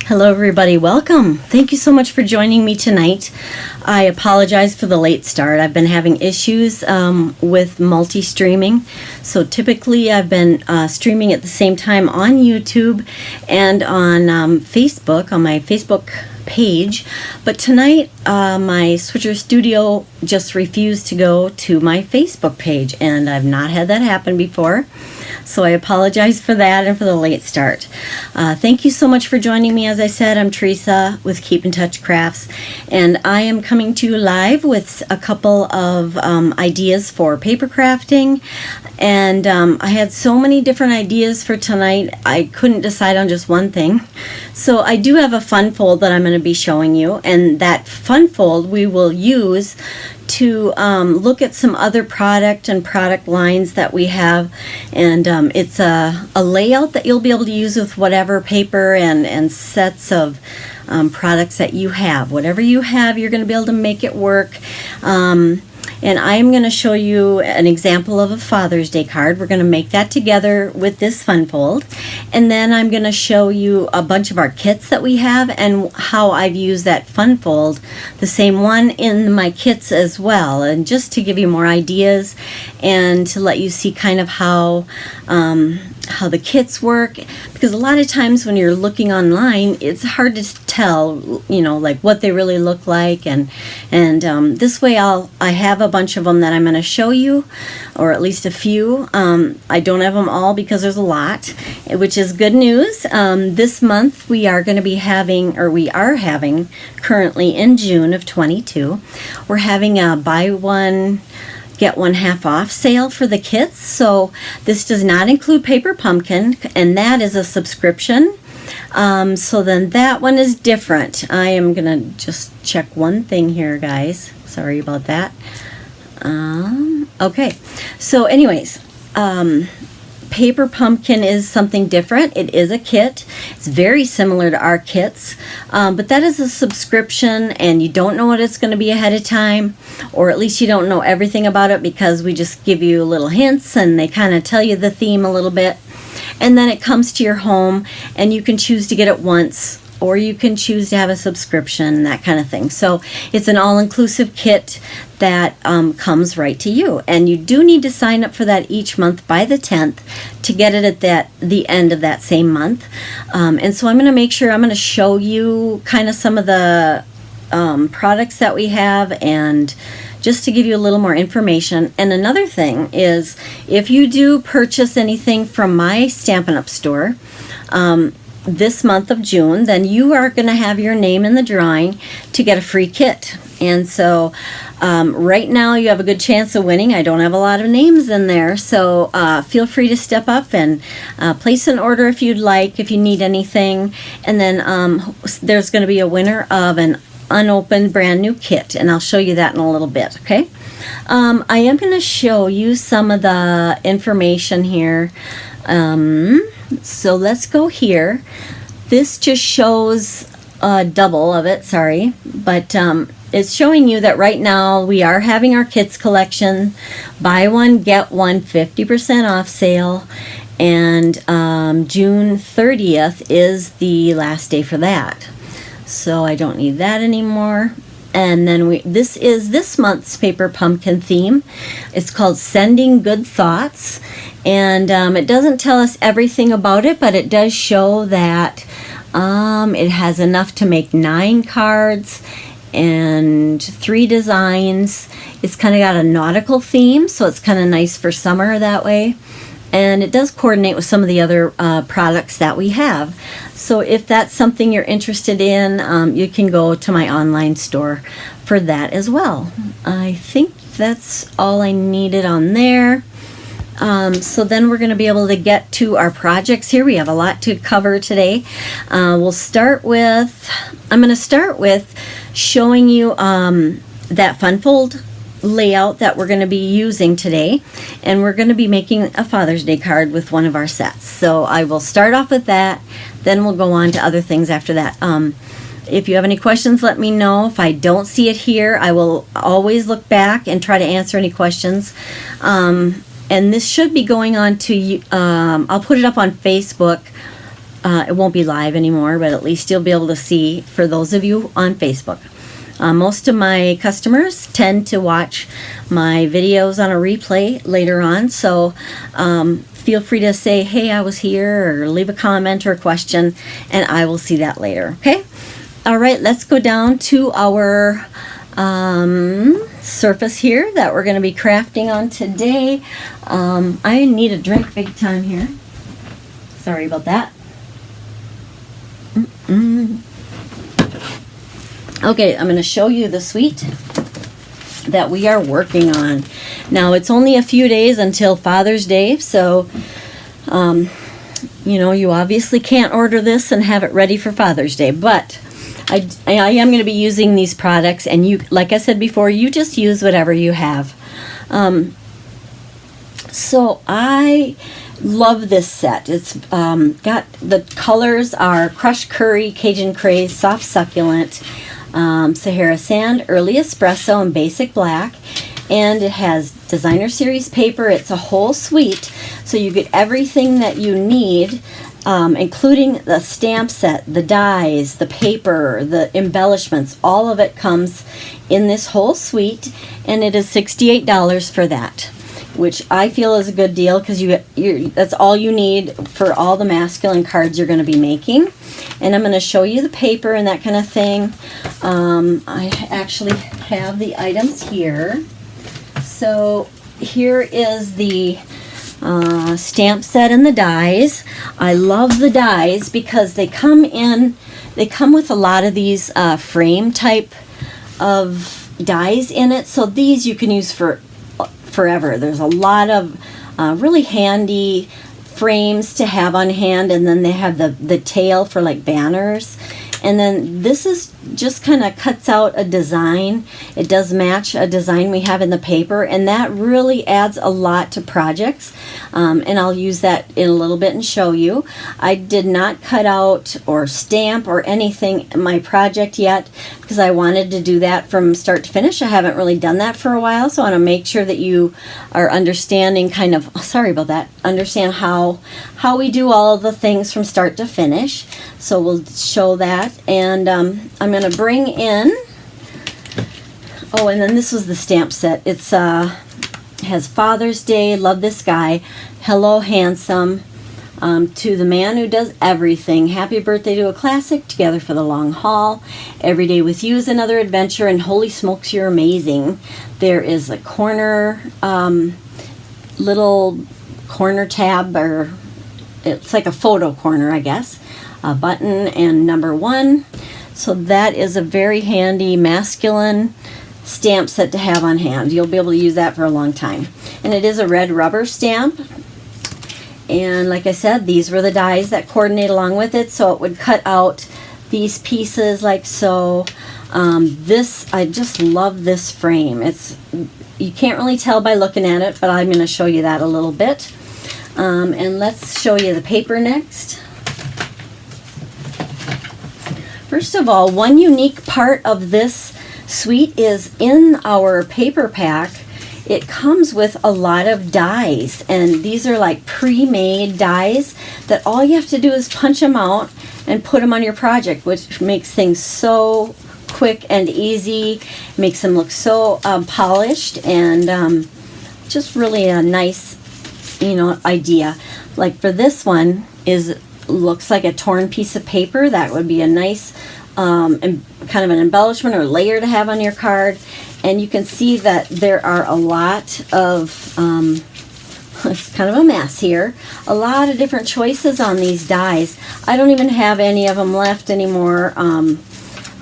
Hello everybody, welcome. Thank you so much for joining me tonight. I apologize for the late start. I've been having issues with multi-streaming. So typically I've been streaming at the same time on YouTube and on Facebook, on my Facebook page. But tonight my Switcher Studio just refused to go to my Facebook page, and I've not had that happen before. So I apologize for that and for the late start. Thank you so much for joining me. As I said, I'm Teresa with Keep in Touch Crafts, and I am coming to you live with a couple of ideas for paper crafting. And I had so many different ideas for tonight, I couldn't decide on just one thing. So I do have a fun fold that I'm going to be showing you, and that fun fold we will use to look at some other product lines that we have, and it's a layout that you'll be able to use with whatever paper and sets of products that you have. Whatever you have, you're going to be able to make it work. And I'm going to show you an example of a Father's Day card. We're going to make that together with this fun fold. And then I'm going to show you a bunch of our kits that we have and how I've used that fun fold, the same one in my kits as well. And just to give you more ideas and to let you see kind of how the kits work, because a lot of times when you're looking online, it's hard to tell, you know, like what they really look like, and this way I have a bunch of them that I'm going to show you, or at least a few. I don't have them all because there's a lot, which is good news. This month we are going to be having, or we are having currently in June of 22, we're having a buy one get one half off sale for the kits. So this does not include Paper Pumpkin, and that is a subscription. So then that one is different. I am gonna just check one thing here, guys. Sorry about that. Okay, so anyways, Paper Pumpkin is something different. It is a kit. It's very similar to our kits, but that is a subscription, and you don't know what it's going to be ahead of time, or at least you don't know everything about it, because we just give you little hints and they kind of tell you the theme a little bit, and then it comes to your home, and you can choose to get it once, or you can choose to have a subscription, that kind of thing. So it's an all-inclusive kit that comes right to you, and you do need to sign up for that each month by the 10th to get it at the end of that same month. And so I'm going to make sure I'm going to show you kind of some of the products that we have, and just to give you a little more information. And another thing is, if you do purchase anything from my Stampin' Up! Store this month of June, then you are going to have your name in the drawing to get a free kit. And so right now you have a good chance of winning. I don't have a lot of names in there, so feel free to step up and place an order if you'd like, if you need anything. And then there's going to be a winner of an unopened brand new kit, and I'll show you that in a little bit. Okay, I am going to show you some of the information here. So let's go here. This just shows double of it, sorry, but it's showing you that right now we are having our kits collection, buy one get one 50% off sale, and June 30th is the last day for that. So I don't need that anymore. And then this is this month's Paper Pumpkin theme. It's called Sending Good Thoughts. And it doesn't tell us everything about it, but it does show that it has enough to make 9 cards and 3 designs. It's kind of got a nautical theme, so it's kind of nice for summer that way. And it does coordinate with some of the other products that we have. So if that's something you're interested in, you can go to my online store for that as well. I think that's all I needed on there. So then we're going to be able to get to our projects here. We have a lot to cover today. I'm going to start with showing you that fun fold layout that we're going to be using today, and we're going to be making a Father's Day card with one of our sets. So I will start off with that, then we'll go on to other things after that. If you have any questions, let me know. If I don't see it here, I will always look back and try to answer any questions. And this should be going on to I'll put it up on Facebook it won't be live anymore, but at least you'll be able to see for those of you on Facebook. Most of my customers tend to watch my videos on a replay later on, so feel free to say, hey, I was here, or leave a comment or a question, and I will see that later, okay? All right, let's go down to our surface here that we're going to be crafting on today. I need a drink big time here. Sorry about that. Okay, I'm going to show you the suite that we are working on. Now, it's only a few days until Father's Day, so you know, you obviously can't order this and have it ready for Father's Day, but I am going to be using these products, and you, like I said before, you just use whatever you have. So I love this set. It's got, the colors are crushed curry, Cajun craze, soft succulent, Sahara sand, early espresso, and basic black. And it has designer series paper. It's a whole suite, so you get everything that you need, including the stamp set, the dies, the paper, the embellishments. All of it comes in this whole suite, and it is $68 for that, which I feel is a good deal, because that's all you need for all the masculine cards you're going to be making. And I'm going to show you the paper and that kind of thing. I actually have the items here. So here is the stamp set and the dies. I love the dies because they come with a lot of these frame type of dies in it. So these you can use for forever. There's a lot of really handy frames to have on hand, and then they have the tail for like banners. And then this is just kind of cuts out a design. It does match a design we have in the paper, and that really adds a lot to projects. And I'll use that in a little bit and show you. I did not cut out or stamp or anything in my project yet, because I wanted to do that from start to finish. I haven't really done that for a while, so I want to make sure that you are understanding kind of, sorry about that, understand how we do all of the things from start to finish. So we'll show that, and I'm going to bring in, oh, and then this was the stamp set. It's has Father's Day, love this guy, hello handsome, to the man who does everything, happy birthday to a classic, together for the long haul, every day with you is another adventure, and holy smokes, you're amazing. There is a corner, little corner tab, or it's like a photo corner, I guess, a button and number 1. So that is a very handy masculine stamp set to have on hand. You'll be able to use that for a long time. And it is a red rubber stamp. And like I said, these were the dies that coordinate along with it, so it would cut out these pieces like so. This, I just love this frame. You can't really tell by looking at it, but I'm going to show you that a little bit. And let's show you the paper next. First of all, one unique part of this suite is in our paper pack, it comes with a lot of dies, and these are like pre-made dies that all you have to do is punch them out and put them on your project, which makes things so quick and easy, makes them look so polished, and just really a nice, you know, idea. Like for this one, looks like a torn piece of paper. That would be a nice kind of an embellishment or layer to have on your card. And you can see that there are a lot of it's kind of a mess here, a lot of different choices on these dies. I don't even have any of them left anymore,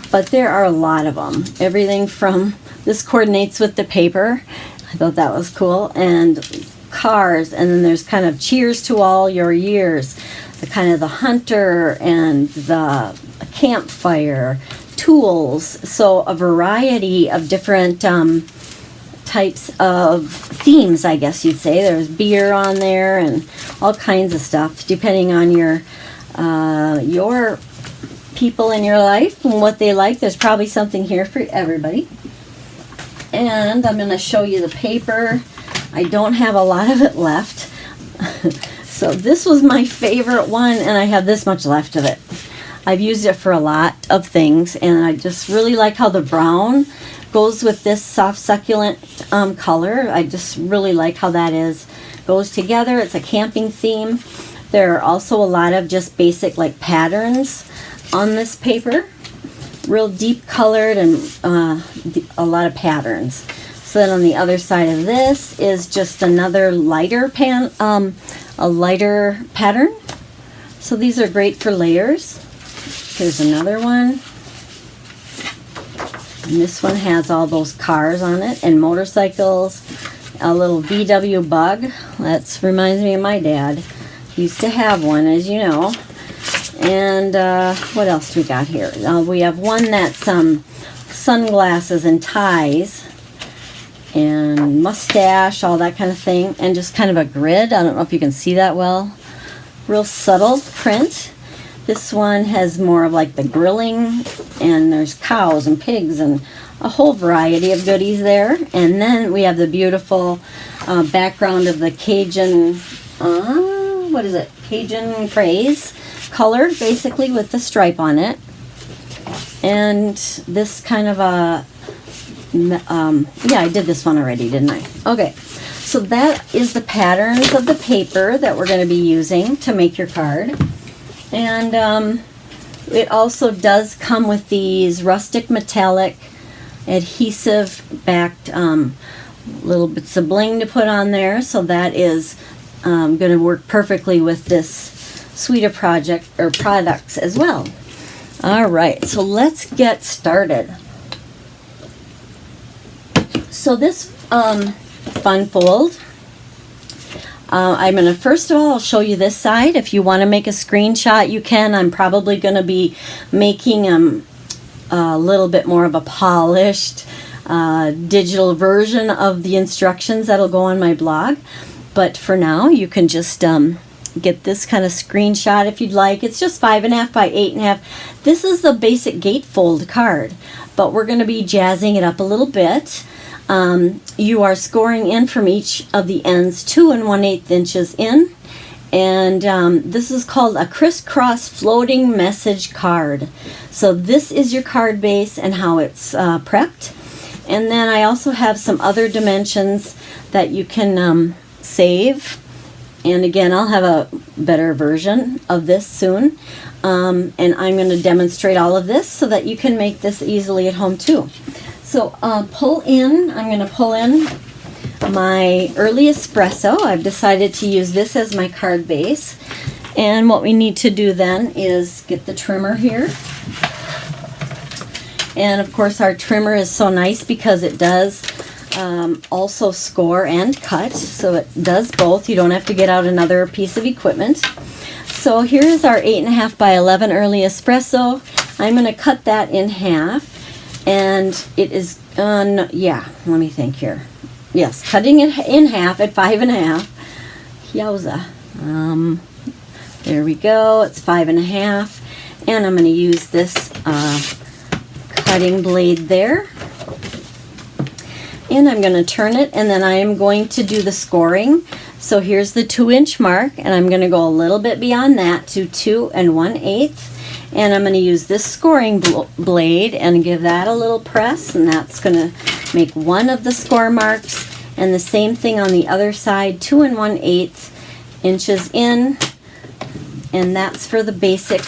but there are a lot of them. Everything from, this coordinates with the paper, I thought that was cool, and cars, and then there's kind of cheers to all your years, the kind of the hunter and the campfire, tools. So a variety of different types of themes, I guess you'd say. There's beer on there and all kinds of stuff, depending on your people in your life and what they like. There's probably something here for everybody. And I'm going to show you the paper. I don't have a lot of it left. So this was my favorite one, and I have this much left of it. I've used it for a lot of things, and I just really like how the brown goes with this soft succulent color. I just really like how that goes together. It's a camping theme. There are also a lot of just basic like patterns on this paper, real deep colored, and a lot of patterns. So then on the other side of this is just another lighter a lighter pattern. So these are great for layers. Here's another one. And this one has all those cars on it and motorcycles. A little VW bug. That reminds me of my dad. He used to have one, as you know. And what else do we got here? We have one that's sunglasses and ties and mustache, all that kind of thing. And just kind of a grid. I don't know if you can see that well. Real subtle print. This one has more of like the grilling, and there's cows and pigs and a whole variety of goodies there. And then we have the beautiful background of the Cajun, what is it? Cajun craze color, basically, with the stripe on it. And this kind of a, yeah, I did this one already, didn't I? Okay, so that is the patterns of the paper that we're going to be using to make your card. And it also does come with these rustic metallic adhesive backed little bits of bling to put on there. So that is going to work perfectly with this suite of products as well. All right, so let's get started. So this funfold, I'm going to, first of all, I'll show you this side. If you want to make a screenshot, you can. I'm probably going to be making a little bit more of a polished digital version of the instructions that'll go on my blog. But for now, you can just get this kind of screenshot if you'd like. It's just 5.5 by 8.5. This is the basic gatefold card, but we're going to be jazzing it up a little bit. You are scoring in from each of the ends 2 1/8 inches in, and this is called a Criss-Cross floating message card. So this is your card base and how it's prepped. And then I also have some other dimensions that you can save. And again, I'll have a better version of this soon. And I'm going to demonstrate all of this so that you can make this easily at home too. So I'm going to pull in my early espresso. I've decided to use this as my card base. And what we need to do then is get the trimmer here. And of course our trimmer is so nice because it does also score and cut. So it does both. You don't have to get out another piece of equipment. So here is our 8.5 by 11 early espresso. I'm going to cut that in half. And it is, yeah, let me think here. Yes, cutting it in half at 5.5. Yowza. There we go. It's 5.5. And I'm going to use this cutting blade there. And I'm going to turn it, and then I am going to do the scoring. So here's the 2-inch mark, and I'm going to go a little bit beyond that to 2 1/8. And I'm going to use this scoring blade and give that a little press, and that's going to make one of the score marks. And the same thing on the other side, 2 1/8 inches in, and that's for the basic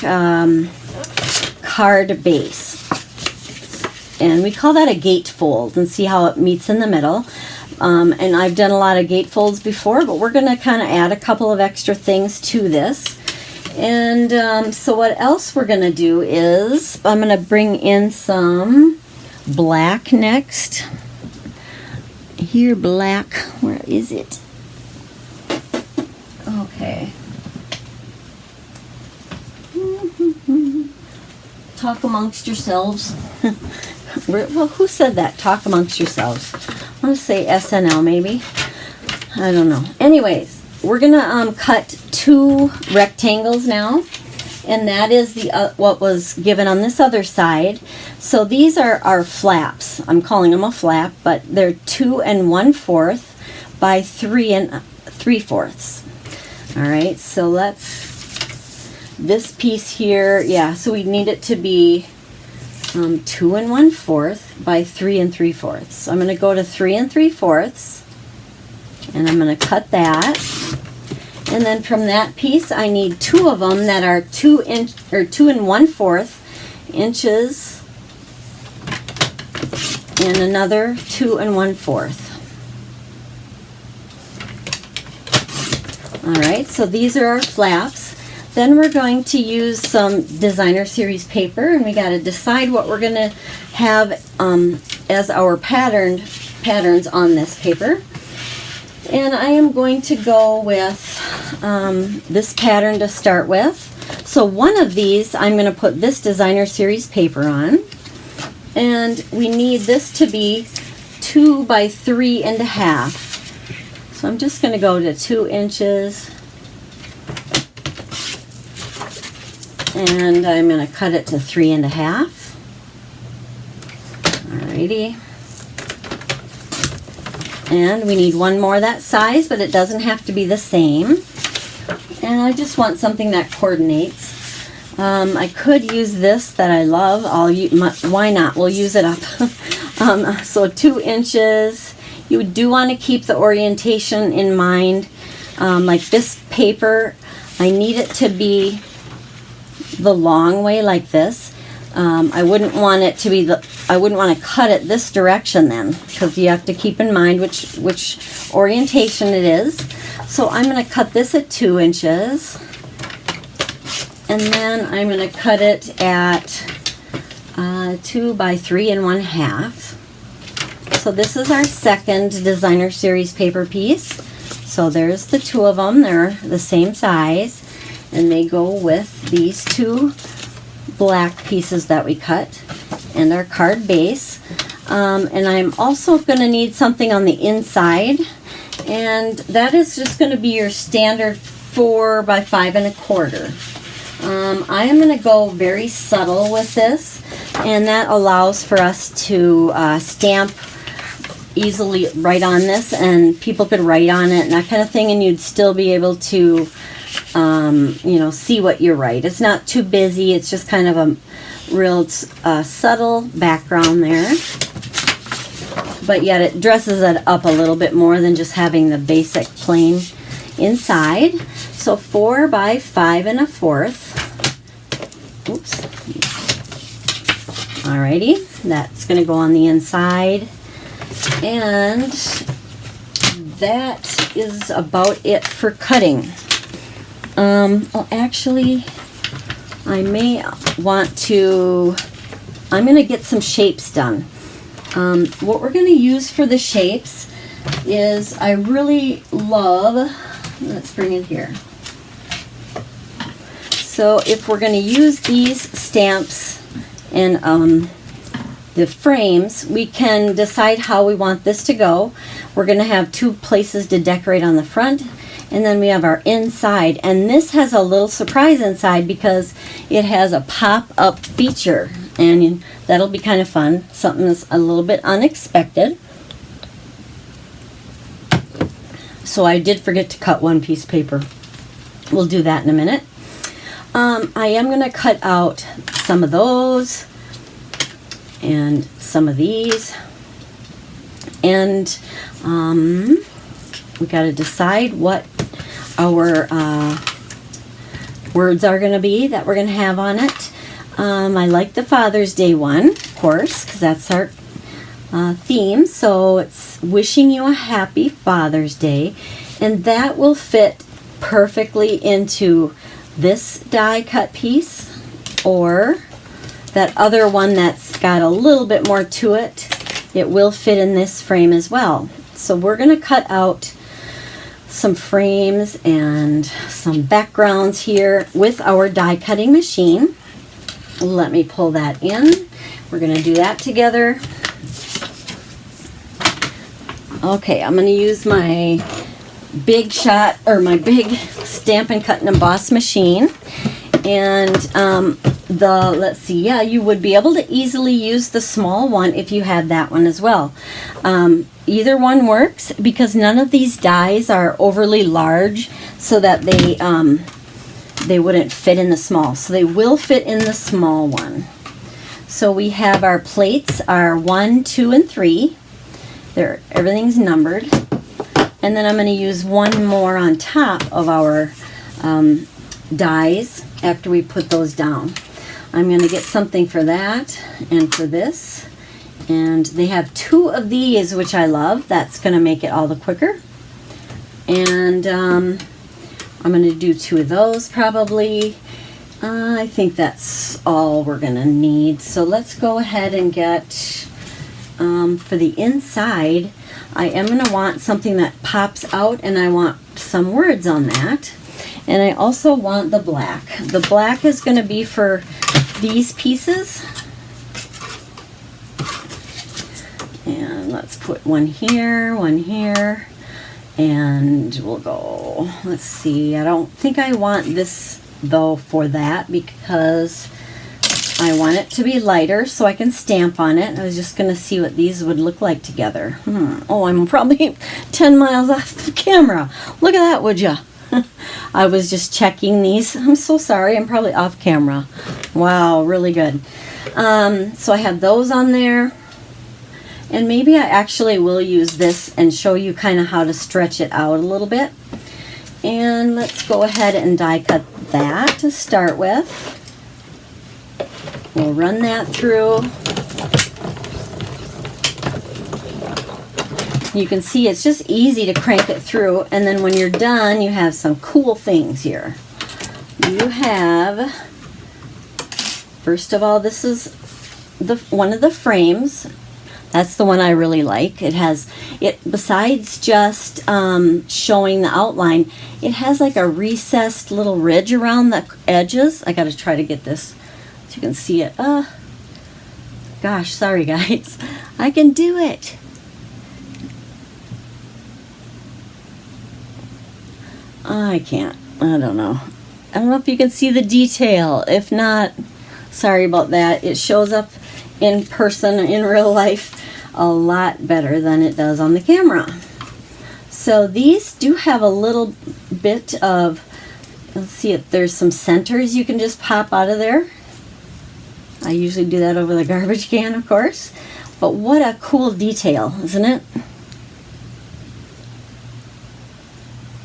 card base. And we call that a gatefold, and see how it meets in the middle. And I've done a lot of gatefolds before, but we're going to kind of add a couple of extra things to this. And so what else we're going to do is I'm going to bring in some black next. Here, black. Where is it? Okay. Talk amongst yourselves. Well, who said that? Talk amongst yourselves. I want to say SNL maybe. I don't know. Anyways, we're going to cut 2 rectangles now, and that is the what was given on this other side. So these are our flaps. I'm calling them a flap, but they're 2 1/4 by 3 3/4. All right, so this piece here, yeah, so we need it to be 2 1/4 by 3 3/4. So I'm going to go to 3 3/4, and I'm going to cut that. And then from that piece, I need 2 of them that are 2 1/4 inches, and another 2 1/4. All right, so these are our flaps. Then we're going to use some designer series paper, and we got to decide what we're going to have as our patterns on this paper. And I am going to go with this pattern to start with. So one of these, I'm going to put this designer series paper on, and we need this to be 2 by 3 1/2. So I'm just going to go to 2 inches, and I'm going to cut it to 3 1/2. Alrighty. And we need one more that size, but it doesn't have to be the same. And I just want something that coordinates. I could use this that I love. Why not? We'll use it up. So 2 inches. You do want to keep the orientation in mind. Like this paper, I need it to be the long way like this. I wouldn't want it to be I wouldn't want to cut it this direction then, because you have to keep in mind which orientation it is. So I'm going to cut this at 2 inches, and then I'm going to cut it at 2 by 3 1/2. So this is our second designer series paper piece. So there's the 2 of them. They're the same size, and they go with these 2 black pieces that we cut and our card base. And I'm also going to need something on the inside, and that is just going to be your standard 4 by 5 1/4. I am going to go very subtle with this, and that allows for us to stamp easily right on this, and people could write on it and that kind of thing, and you'd still be able to see what you write. It's not too busy. It's just kind of a real subtle background there, but yet it dresses it up a little bit more than just having the basic plain inside. So 4 by 5 1/4. Oops. Alrighty, that's going to go on the inside, and that is about it for cutting. Well, actually, I may want to, I'm going to get some shapes done. What we're going to use for the shapes is, I really love, let's bring it here. So if we're going to use these stamps and the frames, we can decide how we want this to go. We're going to have 2 places to decorate on the front, and then we have our inside, and this has a little surprise inside because it has a pop-up feature, and that'll be kind of fun, something that's a little bit unexpected. So I did forget to cut one piece of paper. We'll do that in a minute. I am going to cut out some of those and some of these, and we got to decide what our words are going to be that we're going to have on it. I like the Father's Day one, of course, because that's our theme. So it's wishing you a happy Father's Day, and that will fit perfectly into this die cut piece, or that other one that's got a little bit more to it. It will fit in this frame as well. So we're going to cut out some frames and some backgrounds here with our die cutting machine. Let me pull that in. We're going to do that together. Okay, I'm going to use my big shot, or my big stamp and cut and emboss machine, and let's see, yeah, you would be able to easily use the small one if you had that one as well. either one works because none of these dies are overly large so that they wouldn't fit in the small. So they will fit in the small one. So we have our plates are 1, 2, and 3. Everything's numbered. And then I'm going to use one more on top of our dies after we put those down. I'm going to get something for that and for this. And they have 2 of these, which I love. That's going to make it all the quicker. And I'm going to do 2 of those probably. I think that's all we're going to need. So let's go ahead and get, for the inside, I am going to want something that pops out, and I want some words on that. And I also want the black. The black is going to be for these pieces. And let's put one here, and we'll go, let's see, I don't think I want this though for that because I want it to be lighter so I can stamp on it. I was just going to see what these would look like together. Oh, I'm probably 10 miles off the camera. Look at that, would ya? I was just checking these. I'm so sorry, I'm probably off camera. Wow, really good. So I have those on there. And maybe I actually will use this and show you kind of how to stretch it out a little bit. And let's go ahead and die cut that to start with. We'll run that through. You can see it's just easy to crank it through, and then when you're done, you have some cool things here. You have, first of all, this is one of the frames. That's the one I really like. It has, besides just showing the outline, it has like a recessed little ridge around the edges. I gotta try to get this so you can see it. Gosh, sorry guys. I can do it. I can't. I don't know. I don't know if you can see the detail. If not, sorry about that. It shows up in person, in real life, a lot better than it does on the camera. So these do have a little bit of, let's see if there's some centers you can just pop out of there. I usually do that over the garbage can, of course. But what a cool detail, isn't it?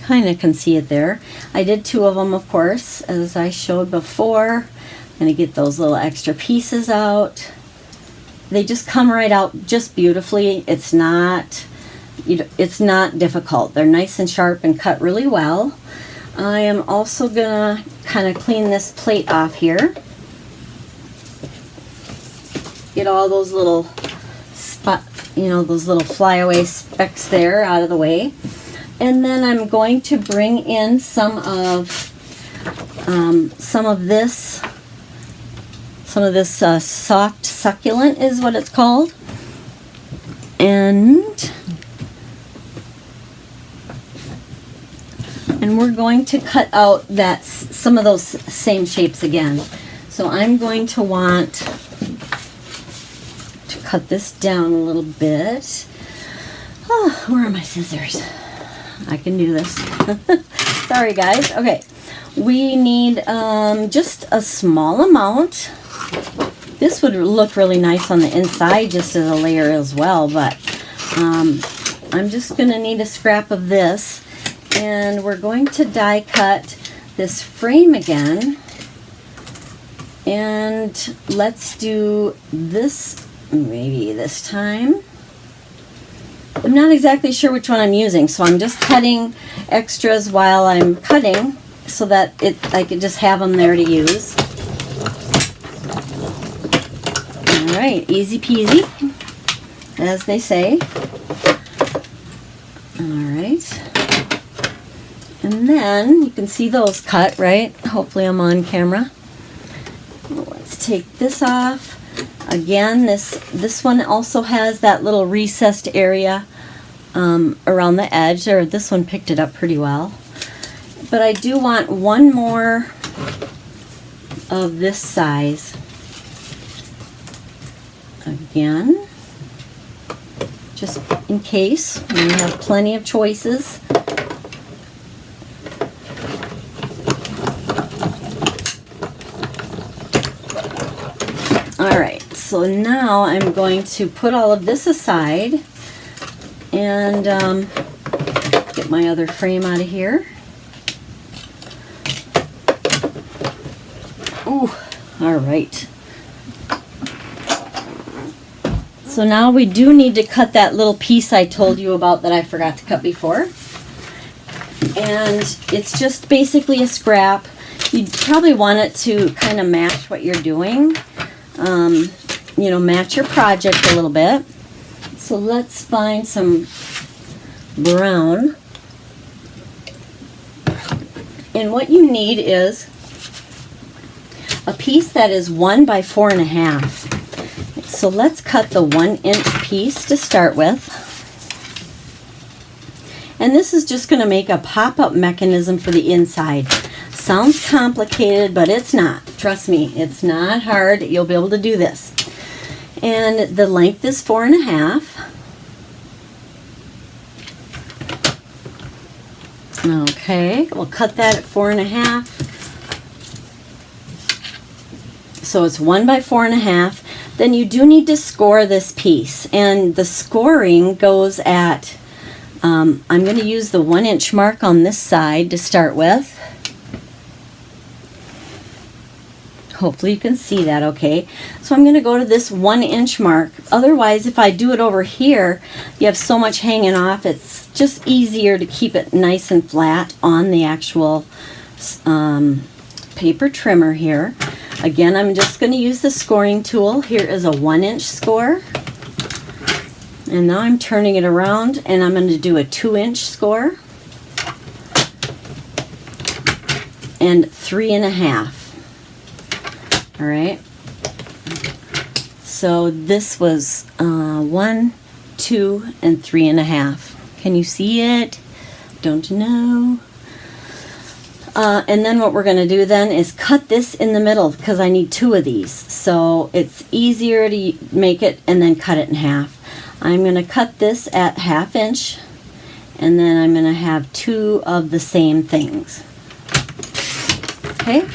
Kind of can see it there. I did 2 of them, of course, as I showed before. I'm going to get those little extra pieces out. They just come right out just beautifully. It's not difficult. They're nice and sharp and cut really well. I am also gonna kind of clean this plate off here. Get all those little those little flyaway specks there out of the way. And then I'm going to bring in some of this soft succulent is what it's called. And we're going to cut out some of those same shapes again. So I'm going to want to cut this down a little bit. Oh, where are my scissors? I can do this. Sorry guys. Okay. We need just a small amount. This would look really nice on the inside just as a layer as well, but I'm just going to need a scrap of this, and we're going to die cut this frame again, and let's do this maybe this time. I'm not exactly sure which one I'm using, so I'm just cutting extras while I'm cutting so that I can just have them there to use. Alright, easy peasy, as they say. Alright. And then you can see those cut, right? Hopefully I'm on camera. Let's take this off. Again, this one also has that little recessed area around the edge, or this one picked it up pretty well. But I do want one more of this size. Again, just in case. We have plenty of choices. All right, so now I'm going to put all of this aside and get my other frame out of here. Ooh, all right. So now we do need to cut that little piece I told you about that I forgot to cut before. And it's just basically a scrap. You probably want it to kind of match what you're doing. You know, match your project a little bit. So let's find some brown. And what you need is a piece that is 1 by 4.5. So let's cut the 1-inch piece to start with. And this is just going to make a pop-up mechanism for the inside. Sounds complicated, but it's not. Trust me, it's not hard. You'll be able to do this. And the length is 4.5. Okay, we'll cut that at 4.5. So it's 1 by 4.5. Then you do need to score this piece, and the scoring goes at, I'm going to use the 1-inch mark on this side to start with. Hopefully you can see that okay. So I'm going to go to this 1-inch mark. Otherwise, if I do it over here, you have so much hanging off, it's just easier to keep it nice and flat on the actual paper trimmer here. Again, I'm just going to use the scoring tool. Here is a 1-inch score. And now I'm turning it around and I'm going to do a 2-inch score. And 3.5. All right. So this was 1, 2, and 3.5. Can you see it? Don't know. And then what we're going to do then is cut this in the middle because I need 2 of these. So it's easier to make it and then cut it in half. I'm going to cut this at 1/2 inch and then I'm going to have 2 of the same things. Okay.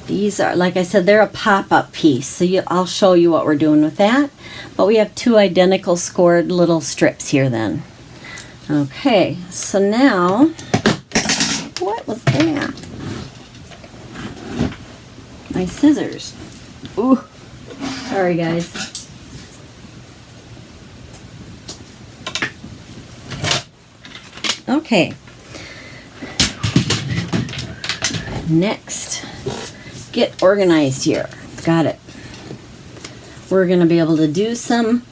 These are, like I said, they're a pop-up piece. So I'll show you what we're doing with that. But we have 2 identical scored little strips here then. Okay. So now... What was that? My scissors. Ooh. Sorry, guys. Okay. Next, get organized here. Got it. We're going to be able to do some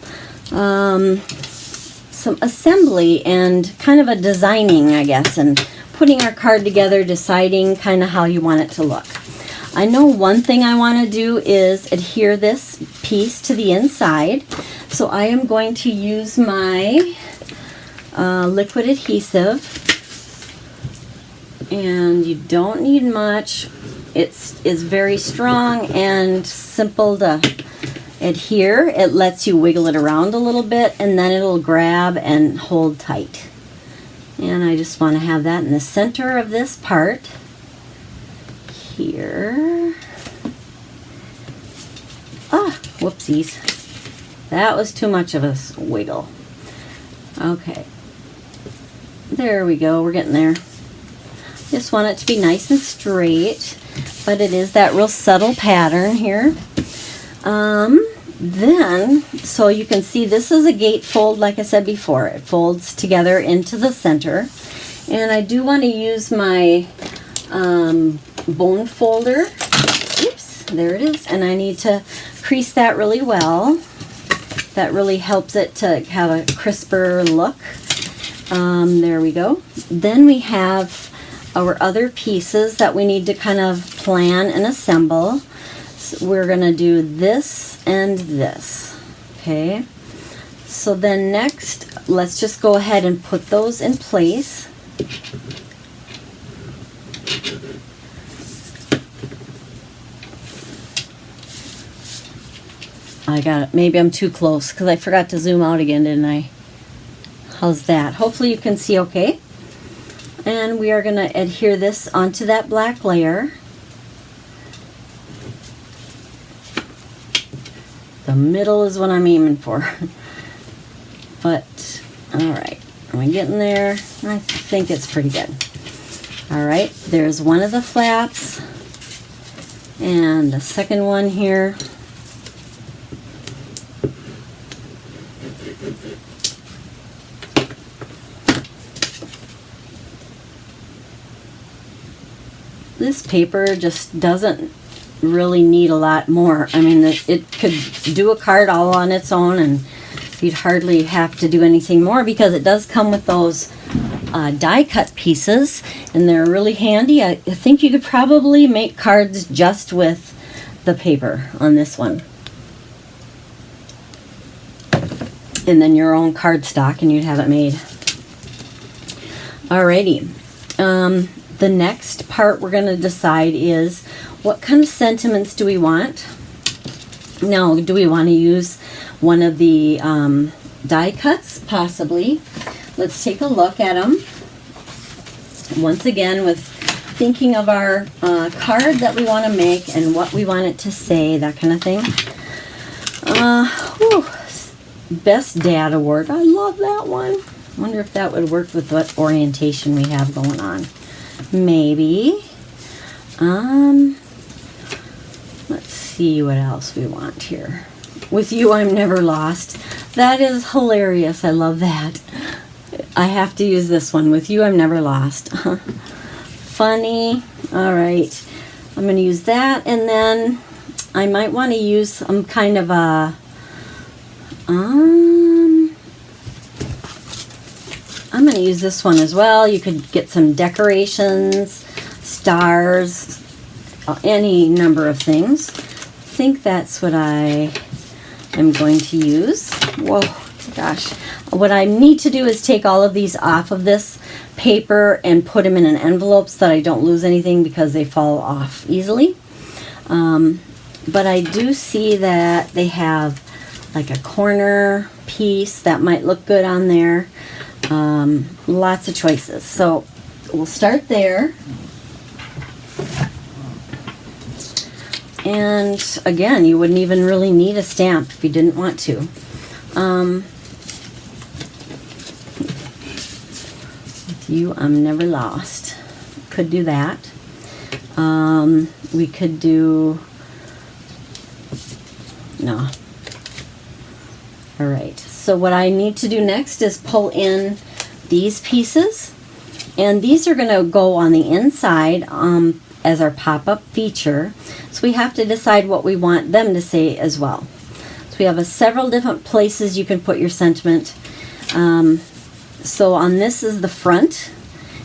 assembly and kind of a designing, I guess, and putting our card together, deciding kind of how you want it to look. I know one thing I want to do is adhere this piece to the inside. So I am going to use my liquid adhesive. And you don't need much. It's very strong and simple to adhere. It lets you wiggle it around a little bit and then it'll grab and hold tight. And I just want to have that in the center of this part here. Ah, whoopsies. That was too much of a wiggle. Okay. There we go. We're getting there. Just want it to be nice and straight, but it is that real subtle pattern here. So you can see this is a gate fold, like I said before. It folds together into the center. And I do want to use my bone folder. Oops, there it is. And I need to crease that really well. That really helps it to have a crisper look. There we go. Then we have our other pieces that we need to kind of plan and assemble. So we're going to do this and this. Okay. So then next, let's just go ahead and put those in place. I got it. Maybe I'm too close because I forgot to zoom out again, didn't I? How's that? Hopefully you can see okay. And we are going to adhere this onto that black layer. The middle is what I'm aiming for. But, alright, am I getting there? I think it's pretty good. Alright, there's one of the flaps. And the second one here. This paper just doesn't really need a lot more. I mean, it could do a card all on its own, and you'd hardly have to do anything more because it does come with those die cut pieces, and they're really handy. I think you could probably make cards just with the paper on this one. And then your own cardstock, and you'd have it made. Alrighty. The next part we're going to decide is what kind of sentiments do we want? Now, do we want to use one of the die cuts? Possibly. Let's take a look at them. Once again, with thinking of our card that we want to make and what we want it to say, that kind of thing. Best Dad Award. I love that one. I wonder if that would work with what orientation we have going on. Maybe. Let's see what else we want here. With You I'm Never Lost. That is hilarious. I love that. I have to use this one. With You I'm Never Lost. Funny. All right. I'm going to use that, and then I might want to use some kind of a I'm going to use this one as well. You could get some decorations, stars, any number of things. I think that's what I am going to use. Whoa, gosh. What I need to do is take all of these off of this paper and put them in an envelope so that I don't lose anything because they fall off easily. But I do see that they have like a corner piece that might look good on there. Lots of choices. So we'll start there. And again, you wouldn't even really need a stamp if you didn't want to. With You I'm Never Lost. Could do that. We could do... No. Alright, so what I need to do next is pull in these pieces, and these are going to go on the inside as our pop-up feature, so we have to decide what we want them to say as well. So we have several different places you can put your sentiment. So on this is the front,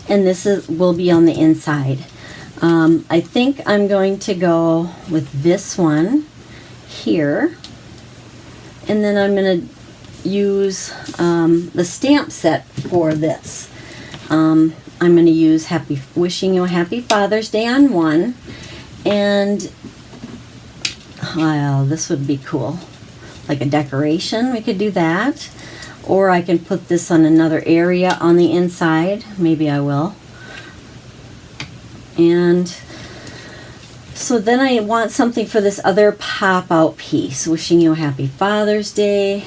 and this will be on the inside. I think I'm going to go with this one here. And then I'm going to use the stamp set for this. I'm going to use Wishing You a Happy Father's Day on one. And, well, this would be cool. Like a decoration, we could do that. Or I can put this on another area on the inside. Maybe I will. And... so then I want something for this other pop-out piece. Wishing You a Happy Father's Day.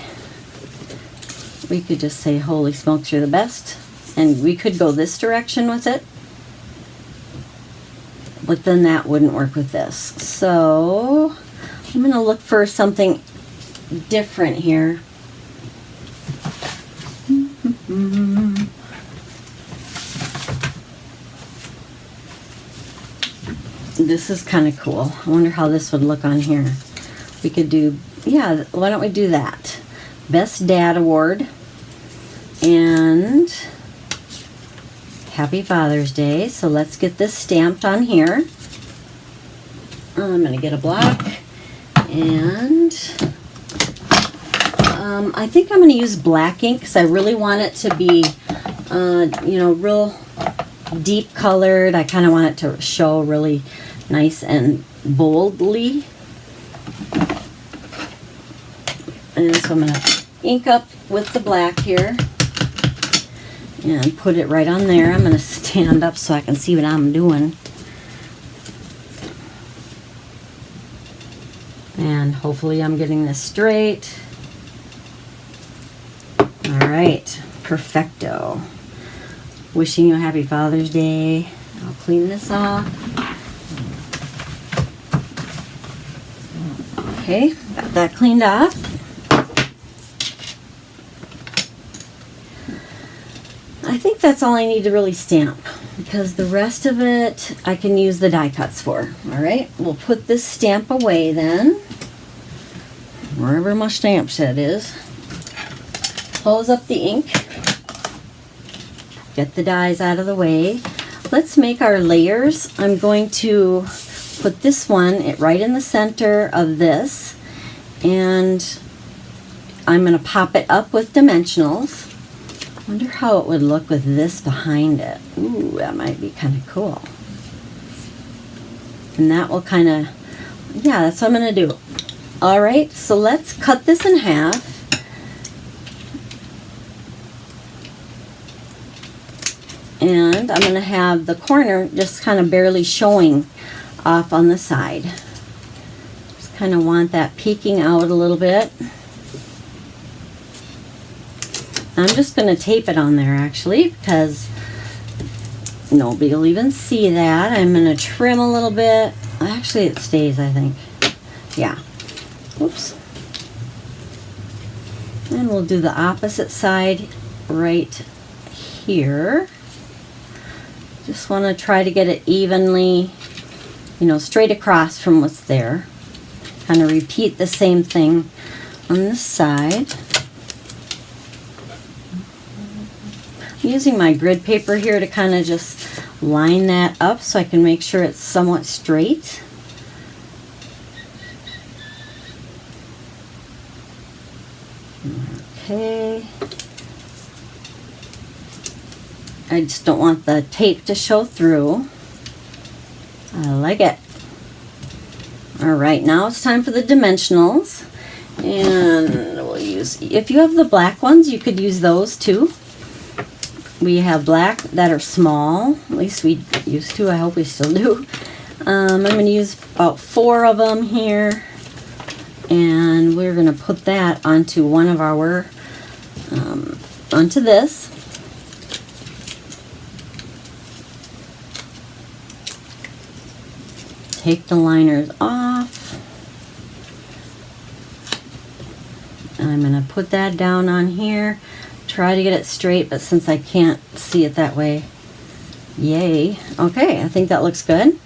We could just say, Holy Smokes, You're the Best. And we could go this direction with it. But then that wouldn't work with this. So I'm going to look for something different here. This is kind of cool. I wonder how this would look on here. We could do, yeah, why don't we do that? Best Dad Award and Happy Father's Day. So let's get this stamped on here. I'm going to get a block, and I think I'm going to use black ink because I really want it to be, you know, real deep colored. I kind of want it to show really nice and boldly. And so I'm going to ink up with the black here. and put it right on there. I'm going to stand up so I can see what I'm doing. And hopefully I'm getting this straight. All right, perfecto. Wishing you a happy Father's Day. I'll clean this off. Okay, got that cleaned off. I think that's all I need to really stamp, because the rest of it I can use the die cuts for. All right, we'll put this stamp away then, wherever my stamp set is. Close up the ink. Get the dies out of the way. Let's make our layers. I'm going to put this one right in the center of this, and I'm going to pop it up with dimensionals. Wonder how it would look with this behind it. Ooh, that might be kind of cool. And that will kind of, yeah, that's what I'm going to do. All right, so let's cut this in half. And I'm going to have the corner just kind of barely showing off on the side. Just kind of want that peeking out a little bit. I'm just going to tape it on there actually, because nobody will even see that. I'm going to trim a little bit. Actually, it stays, I think. Yeah. Oops. And we'll do the opposite side right here. Just want to try to get it evenly, you know, straight across from what's there. Kind of repeat the same thing on this side. I'm using my grid paper here to kind of just line that up so I can make sure it's somewhat straight. Okay. I just don't want the tape to show through. I like it. All right, now it's time for the dimensionals. And we'll use, if you have the black ones, you could use those too. We have black that are small, at least we used to, I hope we still do. I'm going to use about 4 of them here, and we're going to put that onto one of our, onto this. Take the liners off. I'm going to put that down on here. Try to get it straight, but since I can't see it that way, yay. Okay, I think that looks good.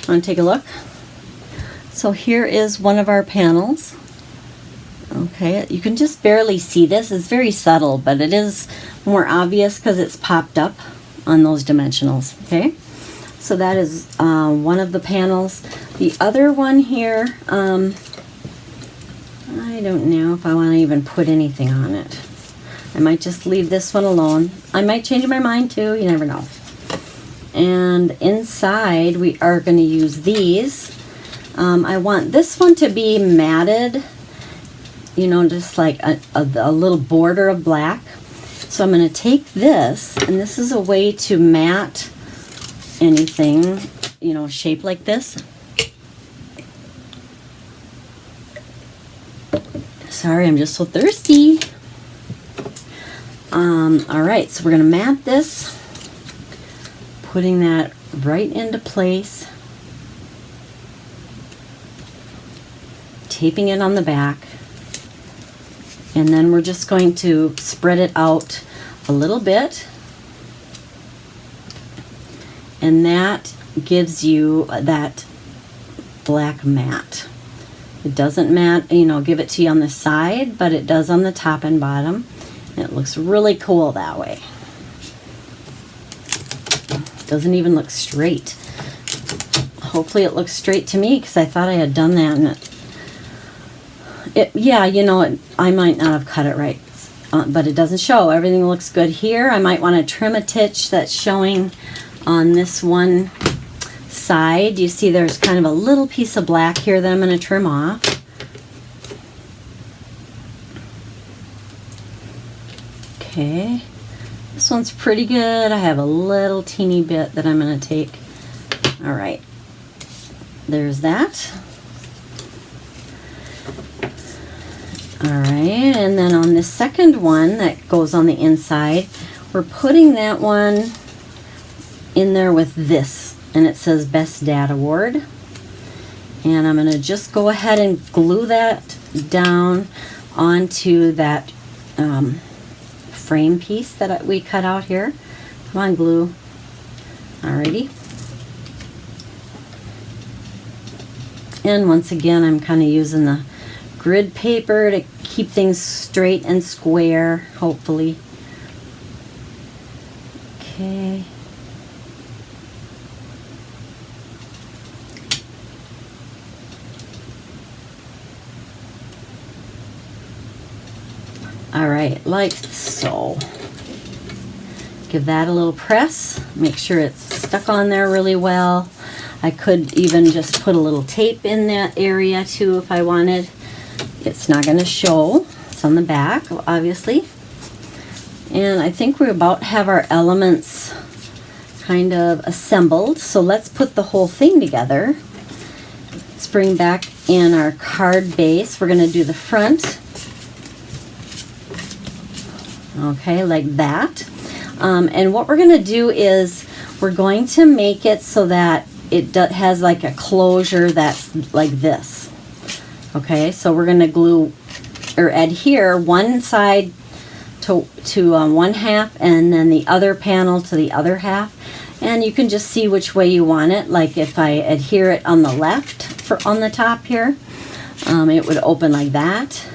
Want to take a look? So here is one of our panels. Okay, you can just barely see this. It's very subtle, but it is more obvious because it's popped up on those dimensionals. Okay, so that is one of the panels. The other one here, I don't know if I want to even put anything on it. I might just leave this one alone. I might change my mind too, you never know. And inside we are going to use these. I want this one to be matted, you know, just like a little border of black. So I'm going to take this, and this is a way to matte anything, you know, shaped like this. Sorry, I'm just so thirsty. All right, so we're going to mat this, putting that right into place, taping it on the back, and then we're just going to spread it out a little bit, and that gives you that black mat. It doesn't mat, you know, give it to you on the side, but it does on the top and bottom. It looks really cool that way. Doesn't even look straight. Hopefully it looks straight to me, because I thought I had done that. And yeah, you know, I might not have cut it right, but it doesn't show. Everything looks good here. I might want to trim a titch that's showing on this one side. You see there's kind of a little piece of black here that I'm going to trim off. Okay, this one's pretty good. I have a little teeny bit that I'm going to take. All right, there's that. All right, and then on the second one that goes on the inside, we're putting that one in there with this, and it says Best Dad Award. And I'm going to just go ahead and glue that down onto that frame piece that we cut out here. Come on, glue. Alrighty. And once again, I'm kind of using the grid paper to keep things straight and square, hopefully. Okay. All right, like so. Give that a little press. Make sure it's stuck on there really well. I could even just put a little tape in that area too if I wanted. It's not going to show. It's on the back, obviously. And I think we about have our elements kind of assembled. So let's put the whole thing together. Let's bring back in our card base. We're going to do the front. Okay, like that. And what we're going to do is we're going to make it so that it has like a closure that's like this. Okay, so we're going to glue or adhere one side to one half and then the other panel to the other half. And you can just see which way you want it. Like if I adhere it on the left on the top here, it would open like that.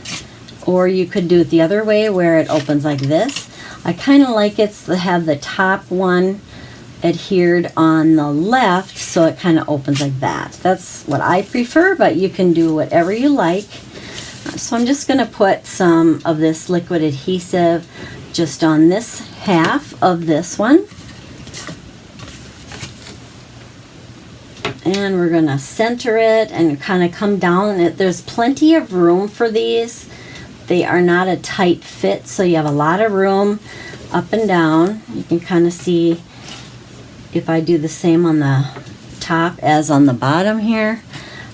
Or you could do it the other way where it opens like this. I kind of like it to have the top one adhered on the left so it kind of opens like that. That's what I prefer, but you can do whatever you like. So I'm just going to put some of this liquid adhesive just on this half of this one. And we're going to center it and kind of come down. There's plenty of room for these. They are not a tight fit, so you have a lot of room up and down. You can kind of see if I do the same on the top as on the bottom here.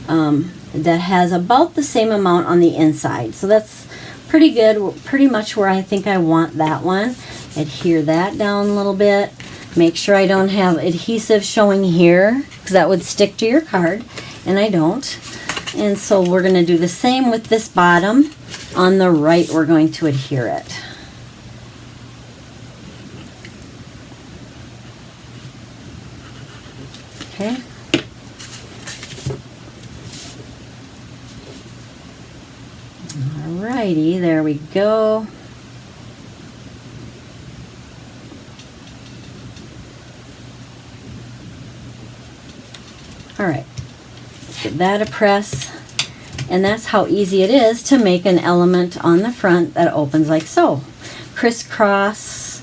That has about the same amount on the inside. So that's pretty good, pretty much where I think I want that one. Adhere that down a little bit. Make sure I don't have adhesive showing here, because that would stick to your card, and I don't. And so we're going to do the same with this bottom. On the right, we're going to adhere it. Okay. Alrighty, there we go. Alright, give that a press. And that's how easy it is to make an element on the front that opens like so. Criss-cross.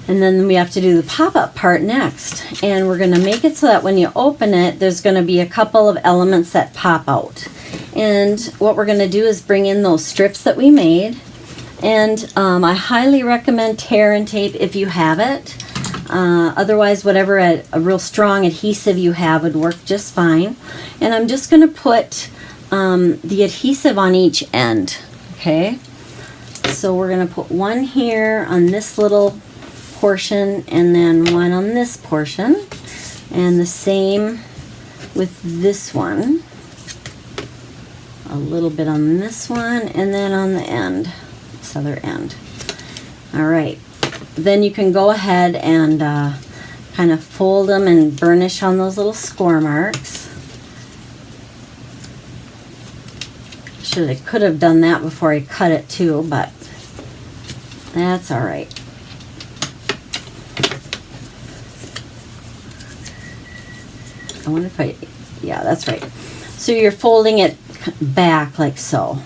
And then we have to do the pop-up part next. And we're going to make it so that when you open it, there's going to be a couple of elements that pop out. And what we're going to do is bring in those strips that we made. And I highly recommend tear and tape if you have it. Otherwise, whatever a real strong adhesive you have would work just fine. And I'm just going to put the adhesive on each end. Okay, so we're going to put one here on this little portion and then one on this portion, and the same with this one, a little bit on this one, and then on the end, this other end. All right, then you can go ahead and kind of fold them and burnish on those little score marks. I could have done that before I cut it too, but that's all right. I wonder if yeah, that's right. So you're folding it back like so.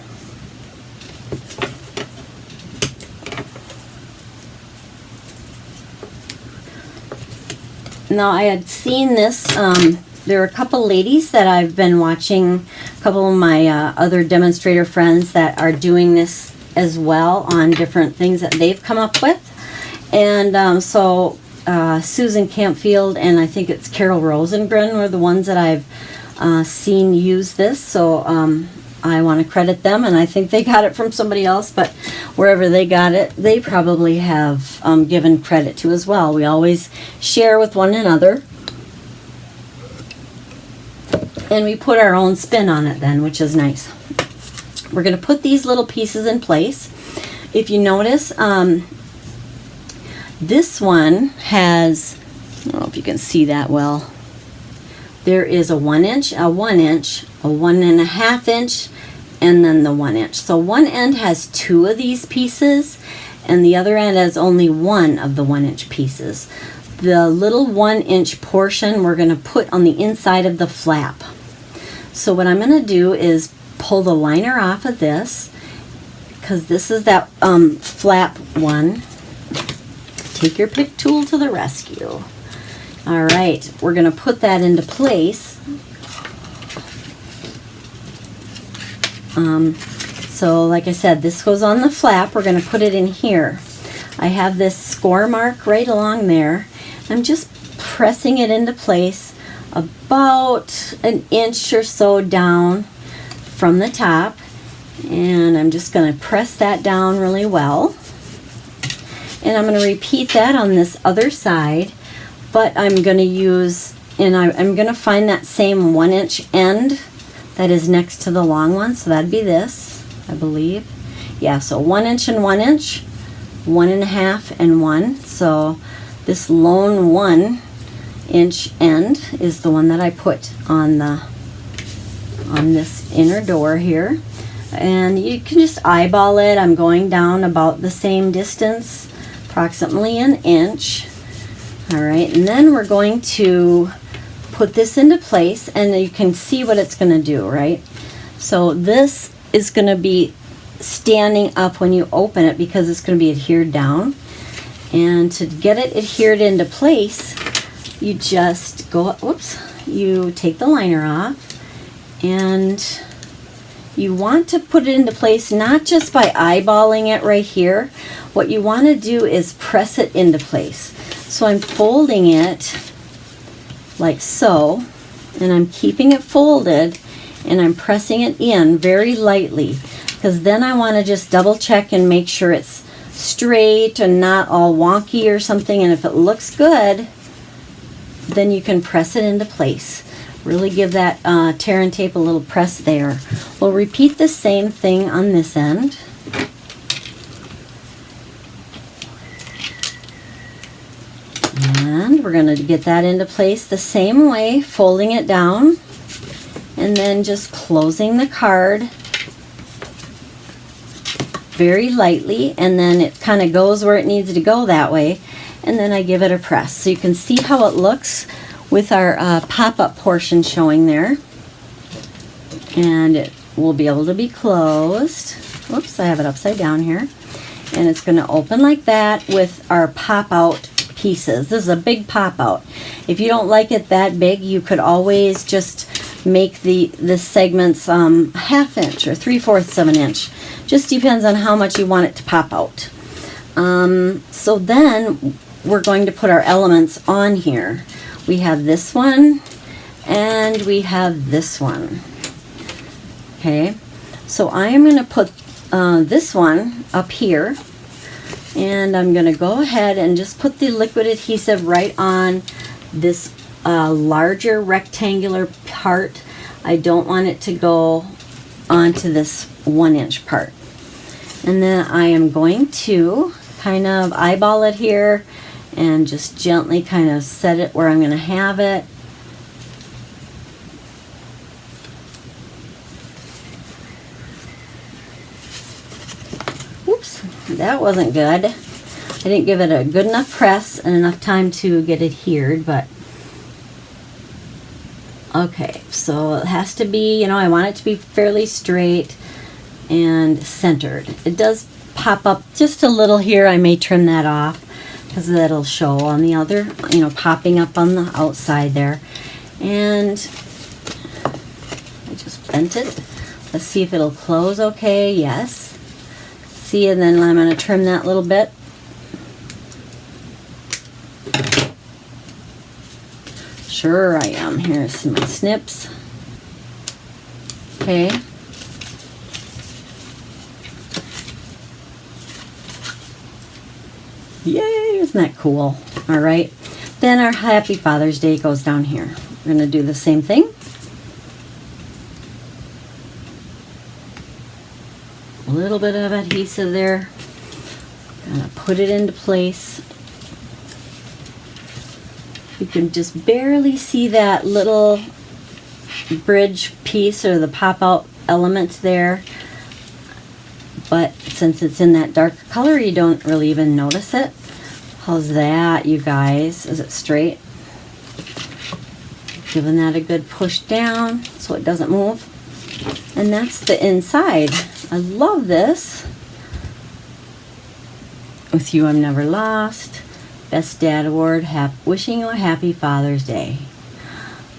Now I had seen this, there are a couple ladies that I've been watching, a couple of my other demonstrator friends that are doing this as well on different things that they've come up with. And Susan Campfield and I think it's Carol Rosengren were the ones that I've seen use this. So I want to credit them, and I think they got it from somebody else, but wherever they got it, they probably have given credit to as well. We always share with one another, and we put our own spin on it then, which is nice. We're going to put these little pieces in place. If you notice, this one has, I don't know if you can see that well, there is a 1 inch, a 1 inch, a 1.5 inch, and then the 1 inch. So one end has 2 of these pieces, and the other end has only 1 of the 1 inch pieces. The little 1 inch portion we're going to put on the inside of the flap. So what I'm going to do is pull the liner off of this, because this is that flap one. Take your pick tool to the rescue. All right, we're going to put that into place. So like I said, this goes on the flap. We're going to put it in here. I have this score mark right along there. I'm just pressing it into place about an inch or so down from the top. And I'm just going to press that down really well. And I'm going to repeat that on this other side, but I'm going to use, and I'm going to find that same 1 inch end that is next to the long one. So that'd be this, I believe. Yeah, so 1 inch and 1 inch, 1.5 and 1. So this lone 1 inch end is the one that I put on this inner door here. And you can just eyeball it. I'm going down about the same distance, approximately an inch. All right, and then we're going to put this into place, and you can see what it's going to do, right? So this is going to be standing up when you open it because it's going to be adhered down. And to get it adhered into place, you just go, whoops, you take the liner off, and you want to put it into place not just by eyeballing it right here. What you want to do is press it into place. So I'm folding it like so, and I'm keeping it folded, and I'm pressing it in very lightly, because then I want to just double check and make sure it's straight and not all wonky or something. And if it looks good, then you can press it into place. Really give that tear and tape a little press there. We'll repeat the same thing on this end. And we're going to get that into place the same way, folding it down and then just closing the card very lightly, and then it kind of goes where it needs to go that way, and then I give it a press. So you can see how it looks with our pop-up portion showing there, and it will be able to be closed. Whoops, I have it upside down here, and it's going to open like that with our pop-out pieces. This is a big pop-out. If you don't like it that big, you could always just make the segments 1/2 inch or 3/4 of an inch. Just depends on how much you want it to pop out. So then we're going to put our elements on here. We have this one and we have this one. Okay, so I am going to put this one up here, and I'm going to go ahead and just put the liquid adhesive right on this larger rectangular part. I don't want it to go onto this 1 inch part. And then I am going to kind of eyeball it here and just gently kind of set it where I'm going to have it. Oops, that wasn't good. I didn't give it a good enough press and enough time to get adhered, but okay, so it has to be, you know, I want it to be fairly straight and centered. It does pop up just a little here. I may trim that off because that'll show on the other, you know, popping up on the outside there. And I just bent it. Let's see if it'll close okay. Yes. See, and then I'm going to trim that little bit. Sure I am. Here's my snips. Okay. Yay, isn't that cool? All right. Then our Happy Father's Day goes down here. We're going to do the same thing. A little bit of adhesive there. Gonna put it into place. You can just barely see that little bridge piece or the pop-out element there. But since it's in that dark color, you don't really even notice it. How's that, you guys? Is it straight? Giving that a good push down so it doesn't move. And that's the inside. I love this. With you, I'm never lost. Best Dad Award. Wishing you a happy Father's Day.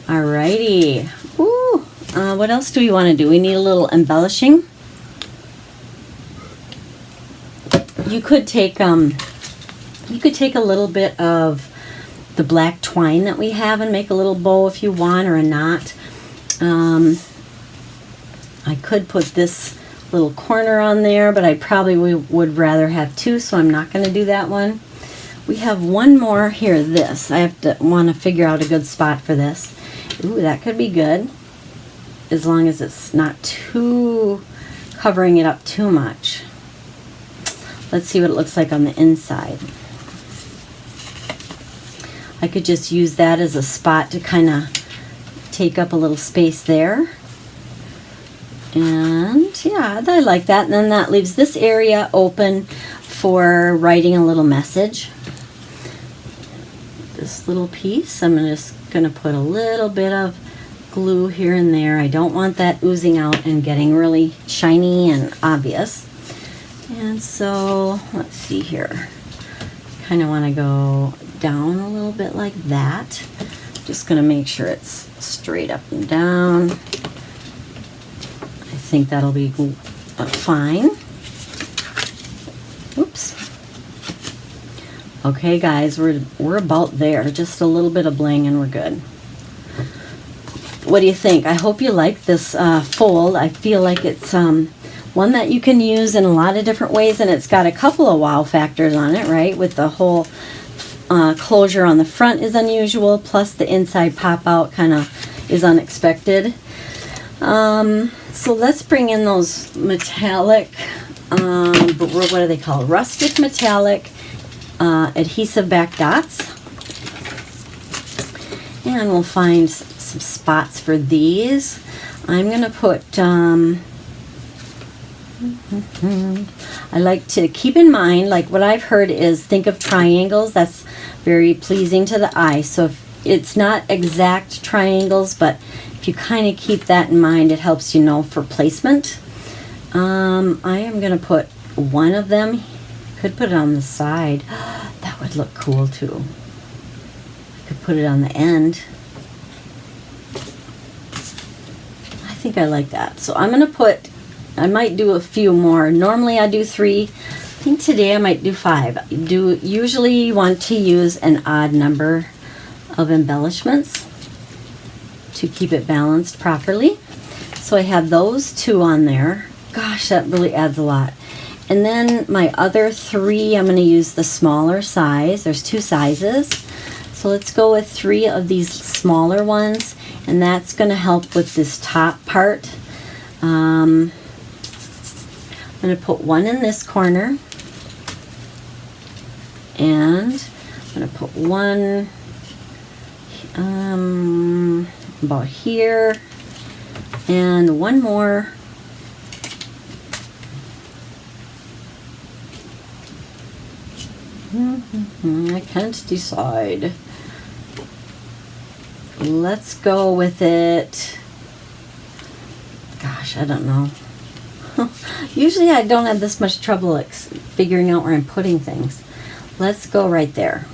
Alrighty. Woo. What else do we want to do? We need a little embellishing. You could take a little bit of the black twine that we have and make a little bow if you want, or a knot. I could put this little corner on there, but I probably would rather have two, so I'm not going to do that one. We have one more here, this. I want to figure out a good spot for this. Ooh, that could be good, as long as it's not too covering it up too much. Let's see what it looks like on the inside. I could just use that as a spot to kind of take up a little space there. And yeah, I like that. And then that leaves this area open for writing a little message. This little piece, I'm just going to put a little bit of glue here and there. I don't want that oozing out and getting really shiny and obvious. And so, let's see here. Kind of want to go down a little bit like that. Just going to make sure it's straight up and down. I think that'll be fine. Oops. Okay, guys, we're about there. Just a little bit of bling and we're good. What do you think? I hope you like this fold. I feel like it's one that you can use in a lot of different ways, and it's got a couple of wow factors on it, right? With the whole closure on the front is unusual, plus the inside pop out kind of is unexpected. So let's bring in those metallic, what are they called? Rustic metallic adhesive back dots. And we'll find some spots for these. I'm going to put, I like to keep in mind, like what I've heard is think of triangles. That's very pleasing to the eye. So if it's not exact triangles, but if you kind of keep that in mind, it helps you know for placement. I am going to put one of them. Could put it on the side. That would look cool too. I could put it on the end. I think I like that. So I'm going to put, I might do a few more. Normally I do 3. I think today I might do 5. Usually want to use an odd number of embellishments to keep it balanced properly. So I have those 2 on there. Gosh, that really adds a lot. And then my other 3, I'm going to use the smaller size. There's 2 sizes. So let's go with 3 of these smaller ones, and that's going to help with this top part. I'm going to put one in this corner, and I'm going to put one about here, and one more I can't decide. Let's go with it. Gosh, I don't know. Usually I don't have this much trouble figuring out where I'm putting things. Let's go right there.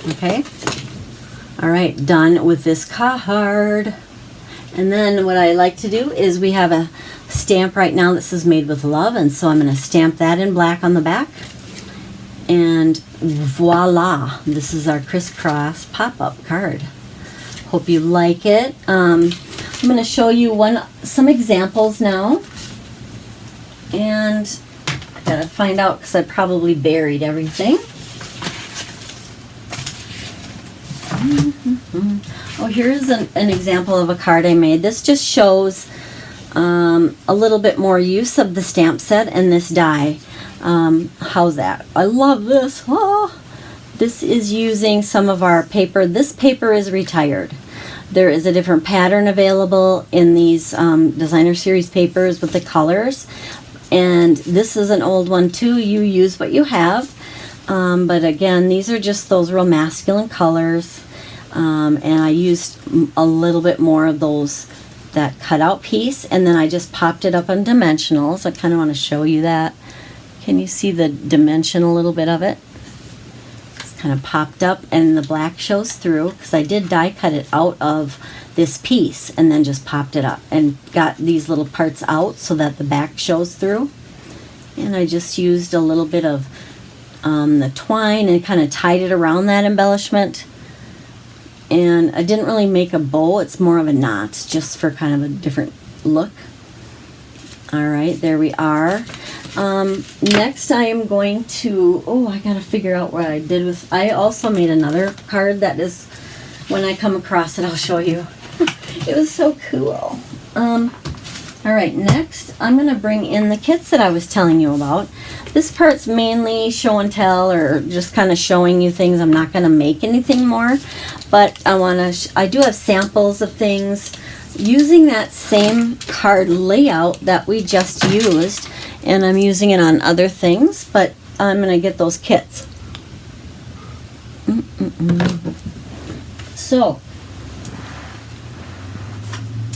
Okay. All right, done with this card. And then what I like to do is we have a stamp right now that says made with love, and so I'm going to stamp that in black on the back. And voila, this is our Criss-Cross pop-up card. Hope you like it. I'm going to show you some examples now. And I gotta find out because I probably buried everything. Oh, here's an example of a card I made. This just shows a little bit more use of the stamp set and this die. How's that? I love this. Oh, this is using some of our paper. This paper is retired. There is a different pattern available in these designer series papers with the colors. And this is an old one too. You use what you have. But again, these are just those real masculine colors. And I used a little bit more of that cutout piece. And then I just popped it up on dimensionals. I kind of want to show you that. Can you see the dimension a little bit of it? It's kind of popped up and the black shows through because I did die cut it out of this piece and then just popped it up and got these little parts out so that the back shows through. And I just used a little bit of the twine and kind of tied it around that embellishment. And I didn't really make a bow, it's more of a knot just for kind of a different look. Alright, there we are. Next I am going to, I gotta figure out what I did with, I also made another card that is, when I come across it I'll show you. It was so cool. Alright, next I'm going to bring in the kits that I was telling you about. This part's mainly show and tell or just kind of showing you things. I'm not going to make anything more, but I do have samples of things using that same card layout that we just used, and I'm using it on other things, but I'm going to get those kits. So,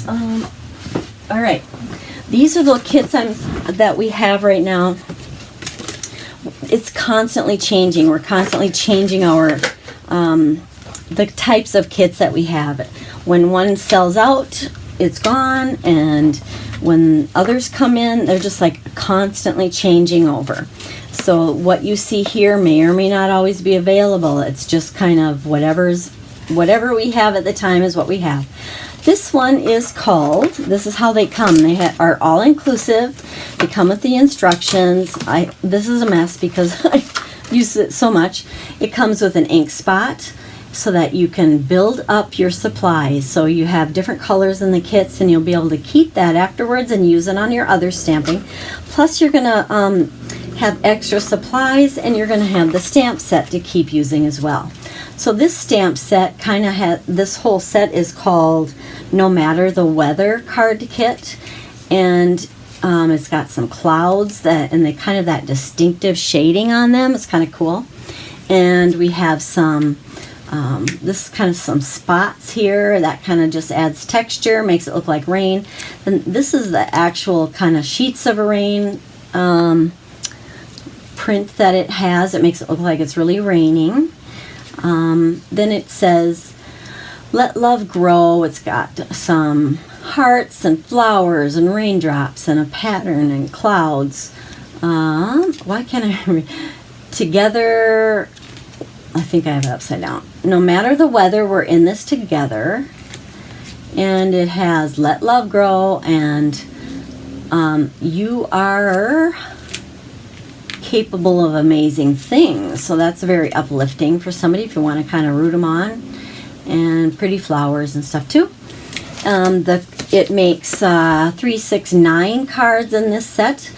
all right, these are the kits that we have right now. It's constantly changing. We're constantly changing our the types of kits that we have. When one sells out, it's gone, and when others come in, they're just like constantly changing over. So what you see here may or may not always be available. It's just kind of whatever we have at the time is what we have. This one is called, this is how they come. They are all inclusive. They come with the instructions. This is a mess because I use it so much. It comes with an ink spot so that you can build up your supplies. So you have different colors in the kits and you'll be able to keep that afterwards and use it on your other stamping. Plus you're going to have extra supplies and you're going to have the stamp set to keep using as well. So this stamp set kind of has, this whole set is called No Matter the Weather card kit, and it's got some clouds and they kind of that distinctive shading on them. It's kind of cool. And we have some, this is kind of some spots here that kind of just adds texture, makes it look like rain. And this is the actual kind of sheets of rain print that it has. It makes it look like it's really raining. Then it says, let love grow. It's got some hearts and flowers and raindrops and a pattern and clouds. Why can't I read? Together, I think I have it upside down. No matter the weather, we're in this together. And it has let love grow and you are capable of amazing things. So that's very uplifting for somebody if you want to kind of root them on. And pretty flowers and stuff too. It makes 3, 6, 9 cards in this set,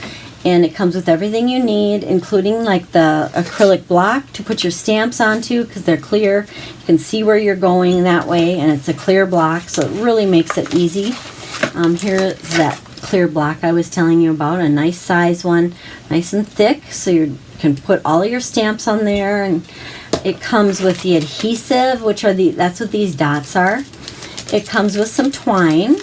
and it comes with everything you need, including like the acrylic block to put your stamps onto because they're clear. You can see where you're going that way, and it's a clear block, so it really makes it easy. Here's that clear block I was telling you about, a nice size one, nice and thick, so you can put all your stamps on there. And it comes with the adhesive, which are that's what these dots are. It comes with some twine,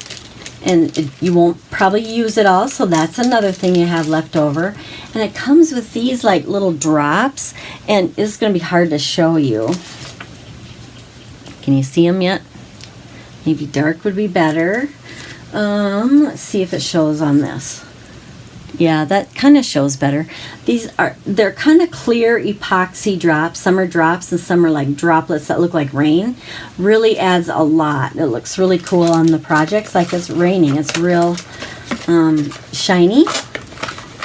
and you won't probably use it all, so that's another thing you have left over. And it comes with these like little drops, and it's going to be hard to show you. Can you see them yet? Maybe dark would be better. Let's see if it shows on this. Yeah, that kind of shows better. They're kind of clear epoxy drops. Some are drops and some are like droplets that look like rain. Really adds a lot. It looks really cool on the projects, like it's raining. It's real shiny.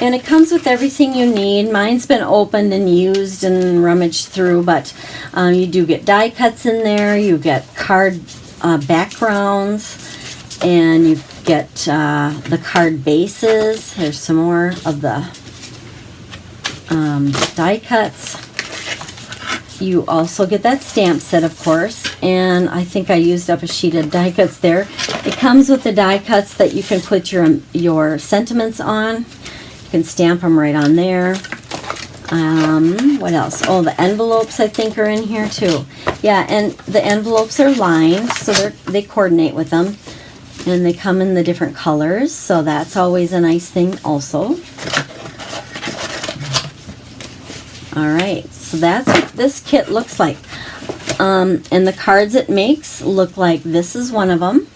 And it comes with everything you need. Mine's been opened and used and rummaged through, but you do get die cuts in there. You get card backgrounds, and you get the card bases. There's some more of the die cuts. You also get that stamp set, of course, and I think I used up a sheet of die cuts there. It comes with the die cuts that you can put your sentiments on. You can stamp them right on there. What else? Oh, the envelopes I think are in here too. Yeah, and the envelopes are lined, so they coordinate with them. And they come in the different colors, so that's always a nice thing also. Alright, so that's what this kit looks like. And the cards it makes look like this is one of them.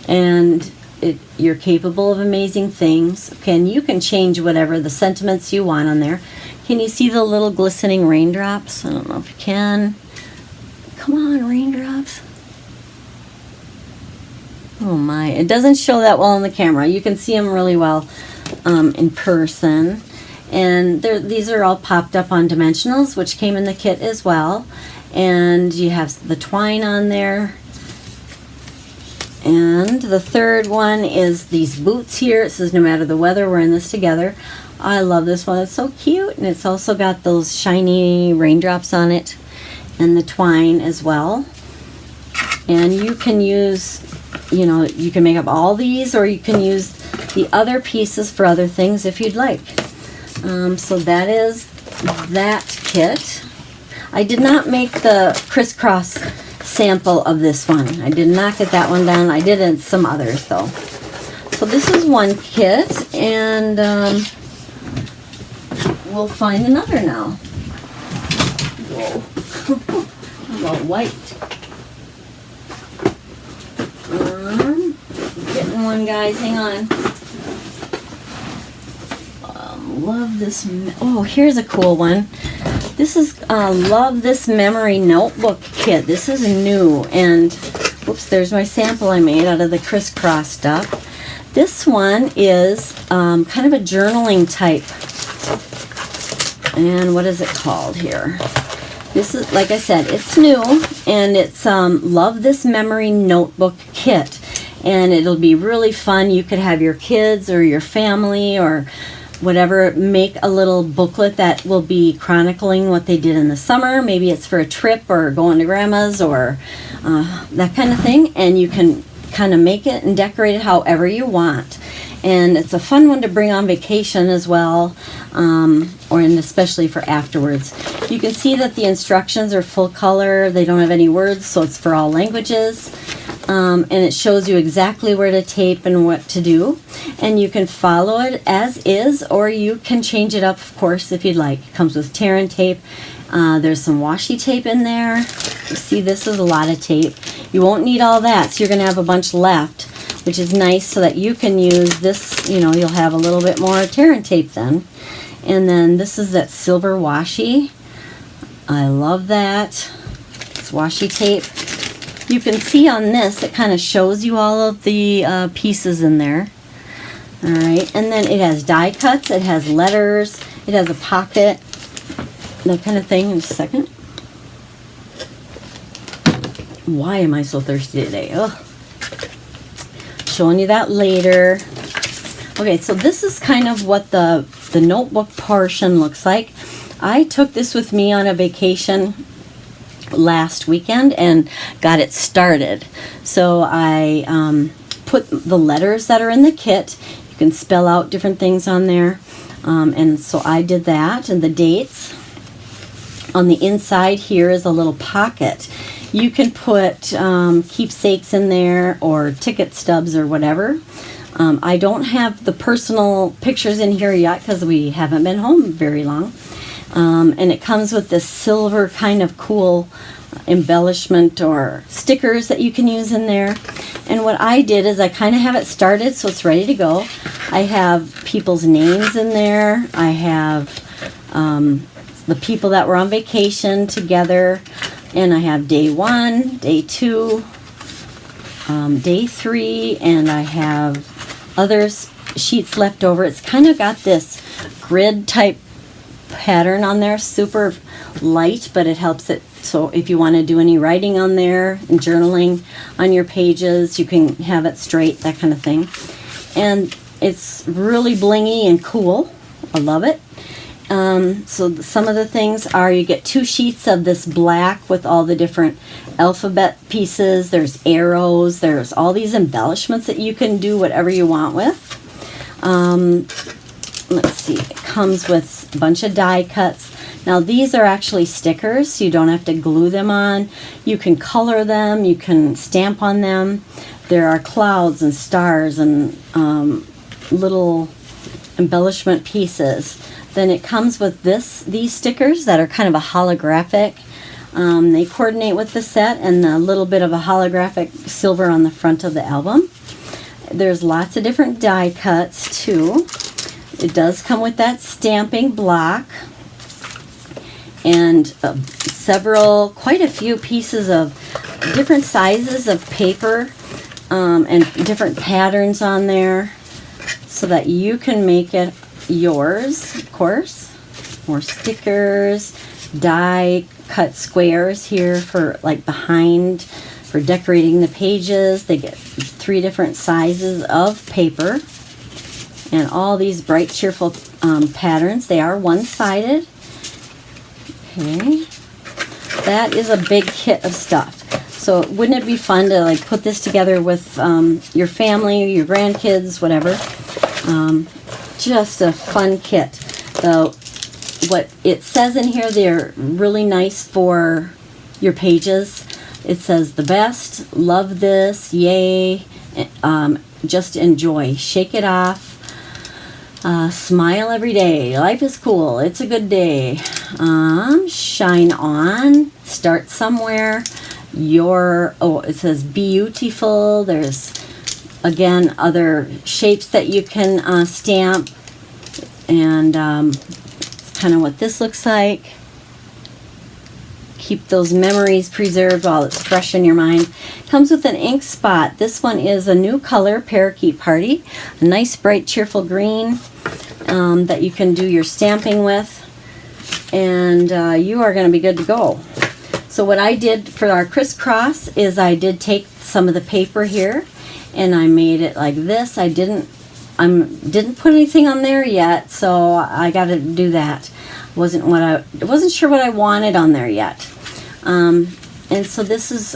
And you're capable of amazing things. Okay, and you can change whatever the sentiments you want on there. Can you see the little glistening raindrops? I don't know if you can. Come on, raindrops. Oh my, it doesn't show that well on the camera. You can see them really well in person. And these are all popped up on dimensionals, which came in the kit as well. And you have the twine on there. And the third one is these boots here. It says, no matter the weather, we're in this together. I love this one. It's so cute. And it's also got those shiny raindrops on it. And the twine as well. And you can use, you can make up all these, or you can use the other pieces for other things if you'd like. So that is that kit. I did not make the Criss-Cross sample of this one. I did not get that one done. I did in some others though. So this is one kit, and we'll find another now. Whoa. I'm all white. Getting one, guys. Hang on. Love this. Oh, here's a cool one. This is Love This Memory Notebook Kit. This is new, and oops, there's my sample I made out of the Criss-Cross stuff. This one is kind of a journaling type. And what is it called here? This is, like I said, it's new, and it's Love This Memory Notebook Kit. And it'll be really fun. You could have your kids or your family or whatever make a little booklet that will be chronicling what they did in the summer. Maybe it's for a trip or going to grandma's or that kind of thing. And you can kind of make it and decorate it however you want. And it's a fun one to bring on vacation as well, and especially for afterwards. You can see that the instructions are full color. They don't have any words, so it's for all languages. And it shows you exactly where to tape and what to do. And you can follow it as is, or you can change it up, of course, if you'd like. It comes with tear and tape. There's some washi tape in there. You see, this is a lot of tape. You won't need all that, so you're going to have a bunch left, which is nice so that you can use this, you'll have a little bit more tear and tape then. And then this is that silver washi. I love that. It's washi tape. You can see on this, it kind of shows you all of the pieces in there. All right, and then it has die cuts, it has letters, it has a pocket, that kind of thing. In a second. Why am I so thirsty today? Ugh. Showing you that later. Okay, so this is kind of what the notebook portion looks like. I took this with me on a vacation last weekend and got it started. So I put the letters that are in the kit. You can spell out different things on there. And so I did that, and the dates. On the inside here is a little pocket. You can put keepsakes in there or ticket stubs or whatever. I don't have the personal pictures in here yet because we haven't been home very long. And it comes with this silver kind of cool embellishment or stickers that you can use in there. And what I did is I kind of have it started so it's ready to go. I have people's names in there. I have the people that were on vacation together, and I have day 1, day 2, day 3, and I have other sheets left over. It's kind of got this grid type pattern on there, super light, but it helps it. So if you want to do any writing on there and journaling on your pages, you can have it straight, that kind of thing. And it's really blingy and cool. I love it. So some of the things are, you get 2 sheets of this black with all the different alphabet pieces. There's arrows. There's all these embellishments that you can do whatever you want with. Let's see. It comes with a bunch of die cuts. Now these are actually stickers, so you don't have to glue them on. You can color them, you can stamp on them. There are clouds and stars and little embellishment pieces. Then it comes with these stickers that are kind of a holographic. They coordinate with the set, and a little bit of a holographic silver on the front of the album. There's lots of different die cuts too. It does come with that stamping block, and quite a few pieces of different sizes of paper and different patterns on there so that you can make it yours, of course. More stickers, die cut squares here for like behind, for decorating the pages. They get 3 different sizes of paper and all these bright, cheerful patterns. They are one-sided. Okay, that is a big kit of stuff. So wouldn't it be fun to like put this together with your family, your grandkids, whatever? Just a fun kit. What it says in here, they're really nice for your pages. It says the best, love this, yay, just enjoy, shake it off. Smile every day. Life is cool. It's a good day. Shine on. Start somewhere. It says beautiful. There's, again, other shapes that you can stamp. And it's kind of what this looks like. Keep those memories preserved while it's fresh in your mind. Comes with an ink spot. This one is a new color, Parakeet Party. A nice, bright, cheerful green that you can do your stamping with. And you are going to be good to go. So what I did for our Criss-Cross is I did take some of the paper here and I made it like this. I didn't put anything on there yet, so I got to do that. Wasn't sure what I wanted on there yet. And so this is,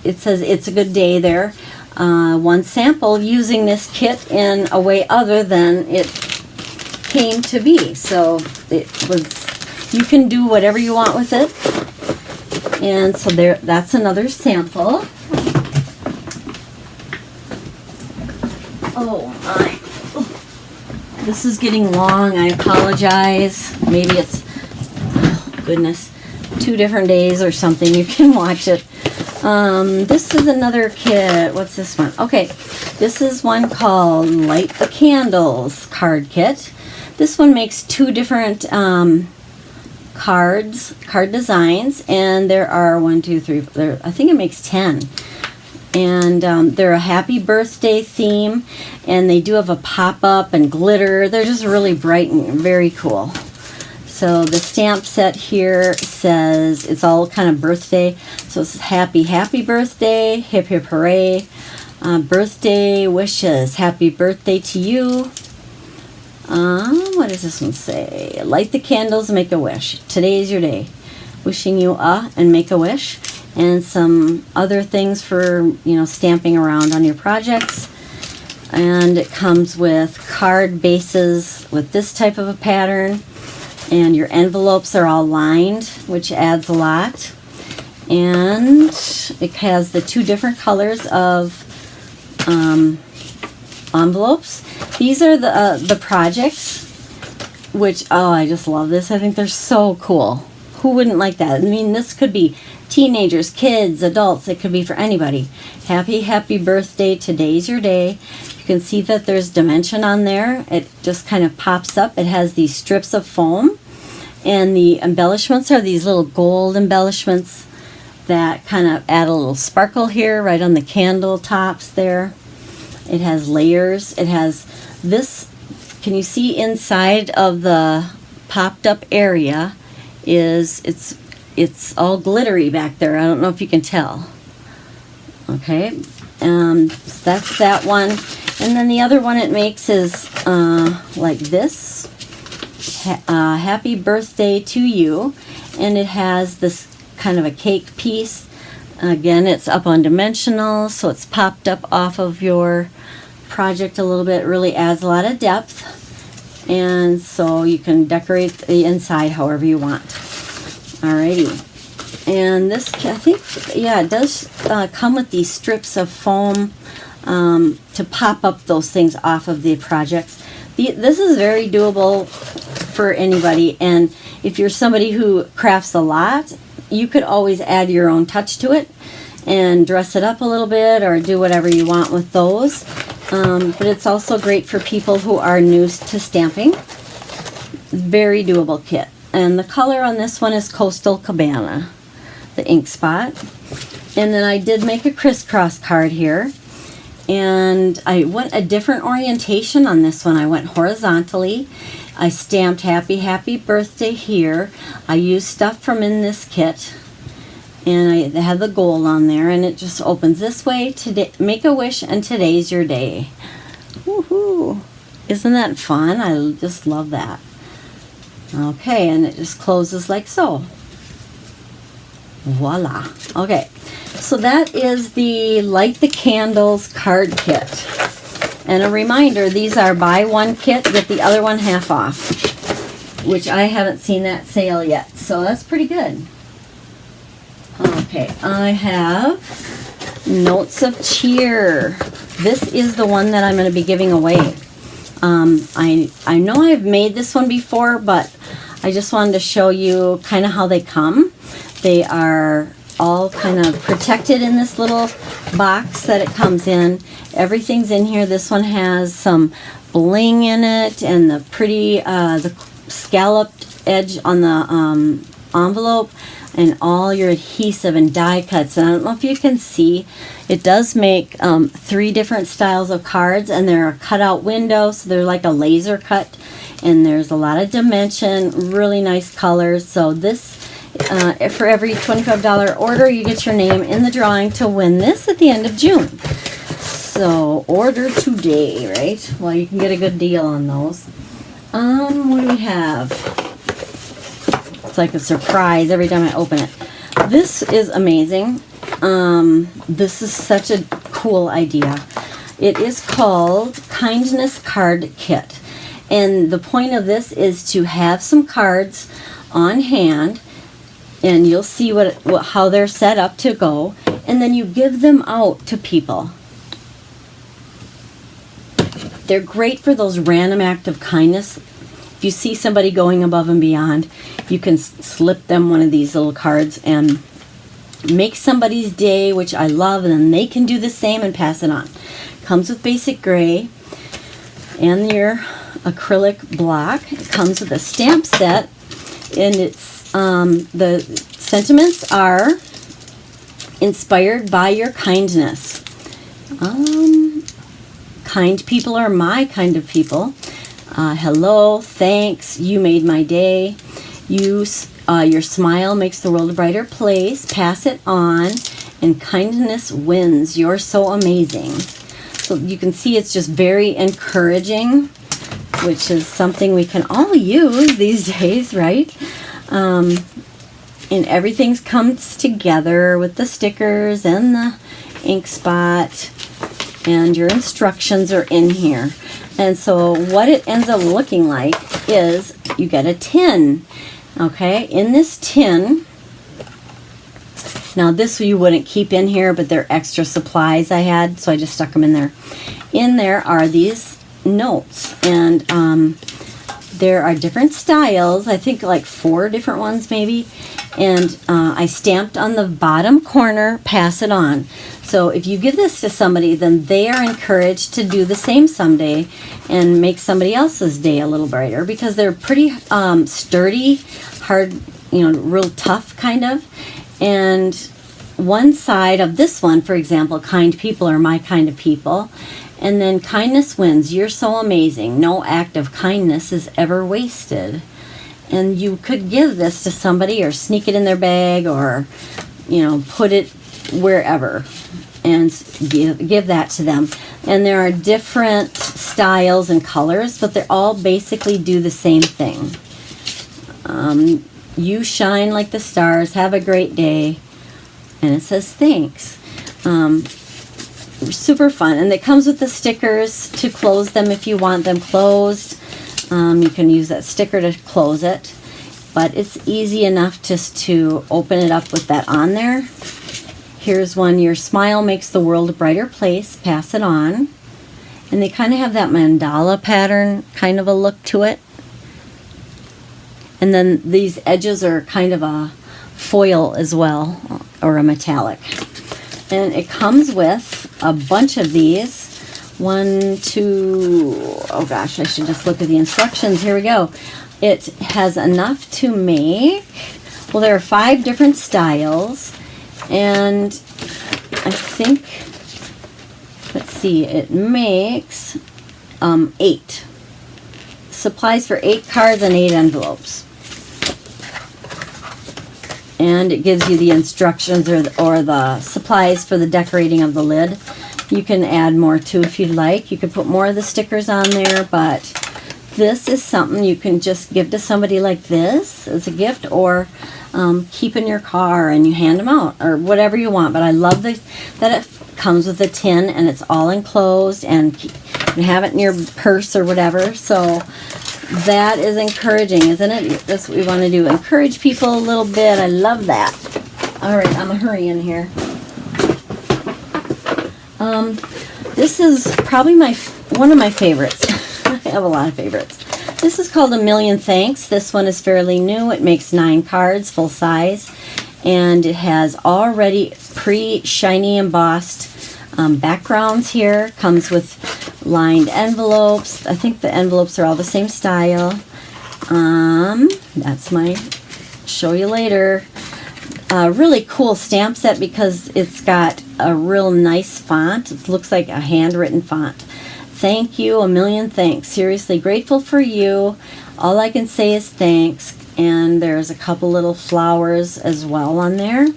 it says it's a good day there. One sample using this kit in a way other than it came to be. So you can do whatever you want with it. And so that's another sample. Oh my. This is getting long. I apologize. Maybe it's, oh goodness, 2 different days or something. You can watch it. This is another kit. What's this one? Okay, this is one called Light the Candles card kit. This one makes 2 different card designs, and there are 1, 2, 3. I think it makes 10. And they're a happy birthday theme, and they do have a pop-up and glitter. They're just really bright and very cool. So the stamp set here says it's all kind of birthday. So it's happy birthday, hip hip hooray, birthday wishes, happy birthday to you. What does this one say? Light the candles, make a wish. Today is your day. Wishing you and make a wish. And some other things for, stamping around on your projects. And it comes with card bases with this type of a pattern. And your envelopes are all lined, which adds a lot. And it has the 2 different colors of envelopes. These are the projects, which, I just love this. I think they're so cool. Who wouldn't like that? I mean, this could be teenagers, kids, adults. It could be for anybody. Happy birthday, today's your day. You can see that there's dimension on there. It just kind of pops up. It has these strips of foam, and the embellishments are these little gold embellishments that kind of add a little sparkle here right on the candle tops there. It has layers. It has this, can you see inside of the popped up area is, it's all glittery back there. I don't know if you can tell. Okay, so that's that one. And then the other one it makes is like this. Happy birthday to you. And it has this kind of a cake piece. Again, it's up on dimensional, so it's popped up off of your project a little bit. It really adds a lot of depth, and so you can decorate the inside however you want. Alrighty, and this, I think, yeah, it does come with these strips of foam to pop up those things off of the projects. This is very doable for anybody, and if you're somebody who crafts a lot, you could always add your own touch to it and dress it up a little bit or do whatever you want with those. But it's also great for people who are new to stamping. Very doable kit. And the color on this one is Coastal Cabana, the ink spot. And then I did make a crisscross card here. And I went a different orientation on this one. I went horizontally. I stamped happy birthday here. I used stuff from in this kit, and I had the gold on there, and it just opens this way. Today, make a wish, and today's your day. Woohoo! Isn't that fun? I just love that. Okay, and it just closes like so. Voila. Okay, so that is the Light the Candles card kit. And a reminder, these are buy one kit, get the other one half off, which I haven't seen that sale yet, so that's pretty good. Okay, I have Notes of Cheer. This is the one that I'm going to be giving away. I know I've made this one before, but I just wanted to show you kind of how they come. They are all kind of protected in this little box that it comes in. Everything's in here. This one has some bling in it, and the pretty the scalloped edge on the envelope, and all your adhesive and die cuts. And I don't know if you can see, it does make 3 different styles of cards, and they're a cutout window, so they're like a laser cut, and there's a lot of dimension, really nice colors. So this, for every $25 order, you get your name in the drawing to win this at the end of June. So order today, right? Well, you can get a good deal on those. What do we have? It's like a surprise every time I open it. This is amazing. This is such a cool idea. It is called Kindness Card Kit. And the point of this is to have some cards on hand, and you'll see how they're set up to go, and then you give them out to people. They're great for those random acts of kindness. If you see somebody going above and beyond, you can slip them one of these little cards and make somebody's day, which I love, and then they can do the same and pass it on. Comes with basic gray and your acrylic block. It comes with a stamp set, and it's the sentiments are inspired by your kindness. Kind people are my kind of people. Hello, thanks, you made my day. Your smile makes the world a brighter place. Pass it on, and kindness wins. You're so amazing. So you can see it's just very encouraging, which is something we can all use these days, right? And everything comes together with the stickers and the ink spot, and your instructions are in here. And so what it ends up looking like is you get a tin. Okay, in this tin, now this you wouldn't keep in here, but they're extra supplies I had, so I just stuck them in there. In there are these notes, and There are different styles, I think like 4 different ones maybe, and I stamped on the bottom corner, pass it on. So if you give this to somebody, then they are encouraged to do the same someday and make somebody else's day a little brighter, because they're pretty sturdy, hard, real tough kind of. And one side of this one, for example, kind people are my kind of people. And then kindness wins. You're so amazing. No act of kindness is ever wasted. And you could give this to somebody or sneak it in their bag or, put it wherever and give that to them. And there are different styles and colors, but they all basically do the same thing. You shine like the stars. Have a great day. And it says thanks. Super fun, and it comes with the stickers to close them if you want them closed. You can use that sticker to close it, but it's easy enough just to open it up with that on there. Here's one, your smile makes the world a brighter place, pass it on. And they kind of have that mandala pattern kind of a look to it. And then these edges are kind of a foil as well, or a metallic. And it comes with a bunch of these. 1, 2, oh gosh, I should just look at the instructions. Here we go. It has enough to make, well, there are 5 different styles. And I think, let's see, it makes 8. Supplies for 8 cards and 8 envelopes. And it gives you the instructions or the supplies for the decorating of the lid. You can add more too if you'd like. You could put more of the stickers on there, but this is something you can just give to somebody like this as a gift, or keep in your car and you hand them out, or whatever you want. But I love that it comes with a tin and it's all enclosed, and you can have it in your purse or whatever. So that is encouraging, isn't it? That's what we want to do. Encourage people a little bit. I love that. All right, I'm going to hurry in here. This is probably one of my favorites. I have a lot of favorites. This is called A Million Thanks. This one is fairly new. It makes 9 cards, full size. And it has already pre-shiny embossed backgrounds here. Comes with lined envelopes. I think the envelopes are all the same style. That's my show you later. Really cool stamp set because it's got a real nice font. It looks like a handwritten font. Thank you, a million thanks. Seriously grateful for you. All I can say is thanks. And there's a couple little flowers as well on there.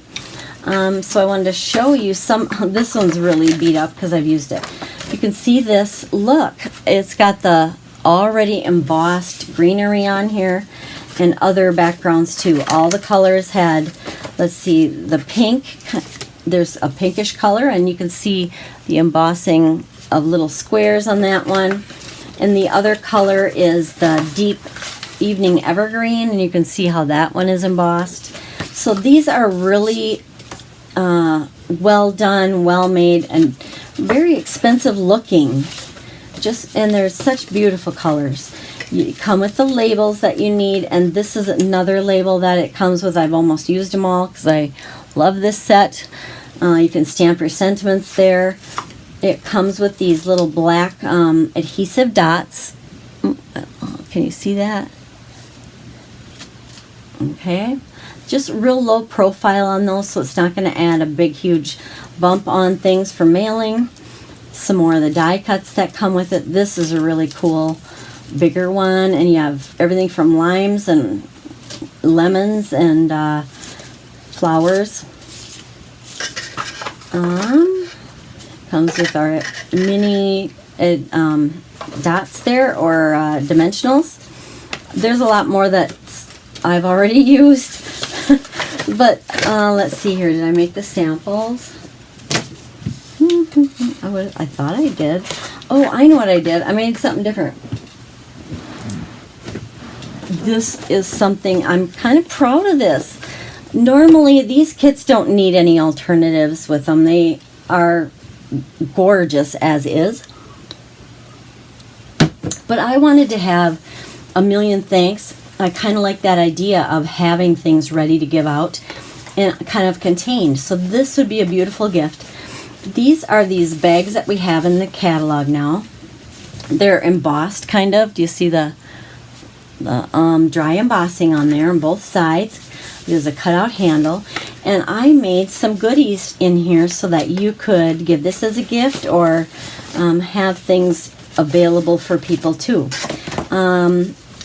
So I wanted to show you some. This one's really beat up because I've used it. You can see this. Look, it's got the already embossed greenery on here and other backgrounds too. All the colors had, let's see, the pink. There's a pinkish color, and you can see the embossing of little squares on that one. And the other color is the deep evening evergreen, and you can see how that one is embossed. So these are really well done, well made, and very expensive looking. And there's such beautiful colors. You come with the labels that you need, and this is another label that it comes with. I've almost used them all because I love this set. You can stamp your sentiments there. It comes with these little black adhesive dots. Can you see that? Okay. Just real low profile on those, so it's not going to add a big huge bump on things for mailing. Some more of the die cuts that come with it. This is a really cool bigger one, and you have everything from limes and lemons and flowers. Comes with our mini dots there, or dimensionals. There's a lot more that I've already used. But let's see here. Did I make the samples? I thought I did. Oh, I know what I did. I made something different. This is something, I'm kind of proud of this. Normally, these kits don't need any alternatives with them. They are gorgeous as is. But I wanted to have a million thanks. I kind of like that idea of having things ready to give out and kind of contained. So this would be a beautiful gift. These are these bags that we have in the catalog now. They're embossed, kind of. Do you see the dry embossing on there on both sides? There's a cutout handle. And I made some goodies in here so that you could give this as a gift or have things available for people too.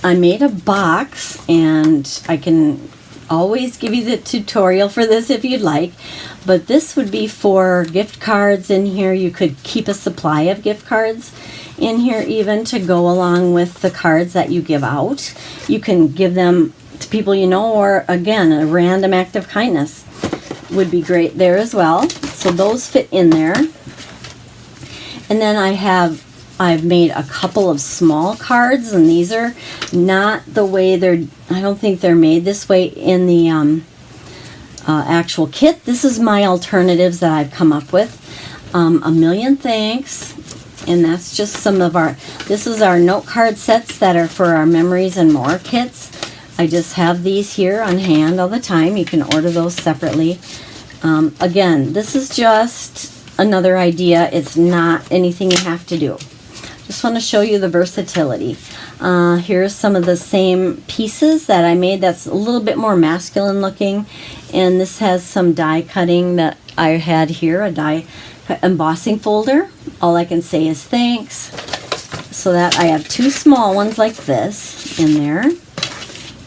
I made a box, and I can always give you the tutorial for this if you'd like, but this would be for gift cards in here. You could keep a supply of gift cards in here even to go along with the cards that you give out. You can give them to people you know, or again, a random act of kindness would be great there as well. So those fit in there. And then I've made a couple of small cards, and these are not the way I don't think they're made this way in the actual kit. This is my alternatives that I've come up with. A million thanks. And that's just some of this is our note card sets that are for our Memories and More kits. I just have these here on hand all the time. You can order those separately. Again, this is just another idea. It's not anything you have to do. Just want to show you the versatility. Here's some of the same pieces that I made that's a little bit more masculine looking. And this has some die cutting that I had here, a die embossing folder. All I can say is thanks. So that I have two small ones like this in there.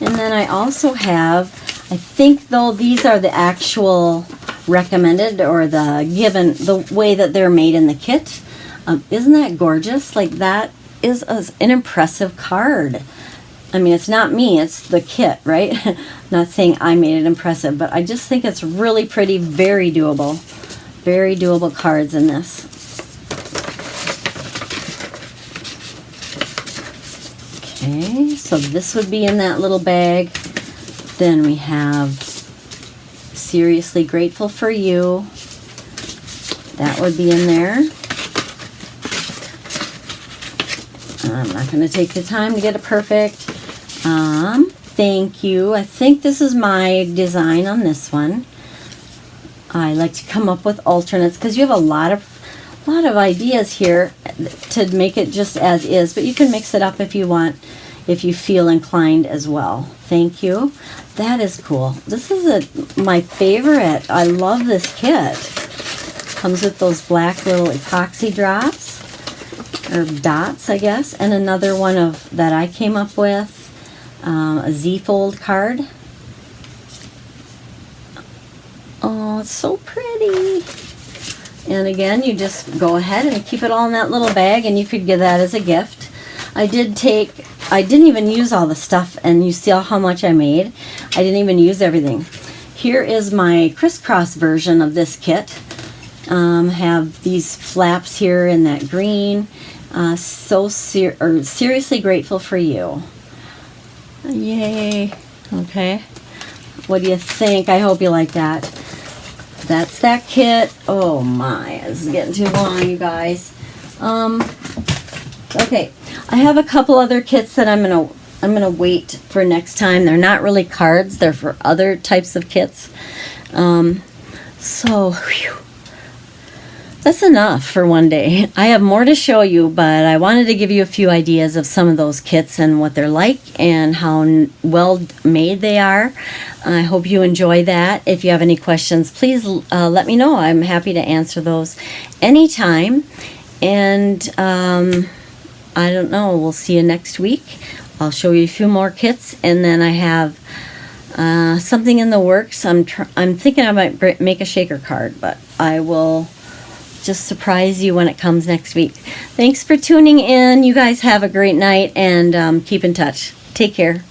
And then I also have, I think though these are the actual recommended or the way that they're made in the kit. Isn't that gorgeous? Like, that is an impressive card. I mean, it's not me, it's the kit, right? Not saying I made it impressive, but I just think it's really pretty, very doable. Very doable cards in this. Okay, so this would be in that little bag. Then we have Seriously Grateful for You. That would be in there. I'm not going to take the time to get it perfect. Thank you. I think this is my design on this one. I like to come up with alternates because you have a lot of ideas here to make it just as is, but you can mix it up if you want, if you feel inclined as well. Thank you. That is cool. This is my favorite. I love this kit. Comes with those black little epoxy drops. Or dots, I guess, and another one that I came up with, a Z-fold card. Oh, it's so pretty. And again, you just go ahead and keep it all in that little bag, and you could give that as a gift. I didn't even use all the stuff, and you see how much I made. I didn't even use everything. Here is my Criss-Cross version of this kit. Have these flaps here in that green. Seriously Grateful for You. Yay. Okay. What do you think? I hope you like that. That's that kit. Oh my, this is getting too long, you guys. Okay. I have a couple other kits that I'm gonna wait for next time. They're not really cards. They're for other types of kits. Whew. That's enough for one day. I have more to show you, but I wanted to give you a few ideas of some of those kits and what they're like and how well made they are. I hope you enjoy that. If you have any questions, please let me know. I'm happy to answer those anytime. And I don't know, we'll see you next week. I'll show you a few more kits, and then I have something in the works. I'm thinking I might make a shaker card, but I will just surprise you when it comes next week. Thanks for tuning in. You guys have a great night, and keep in touch. Take care.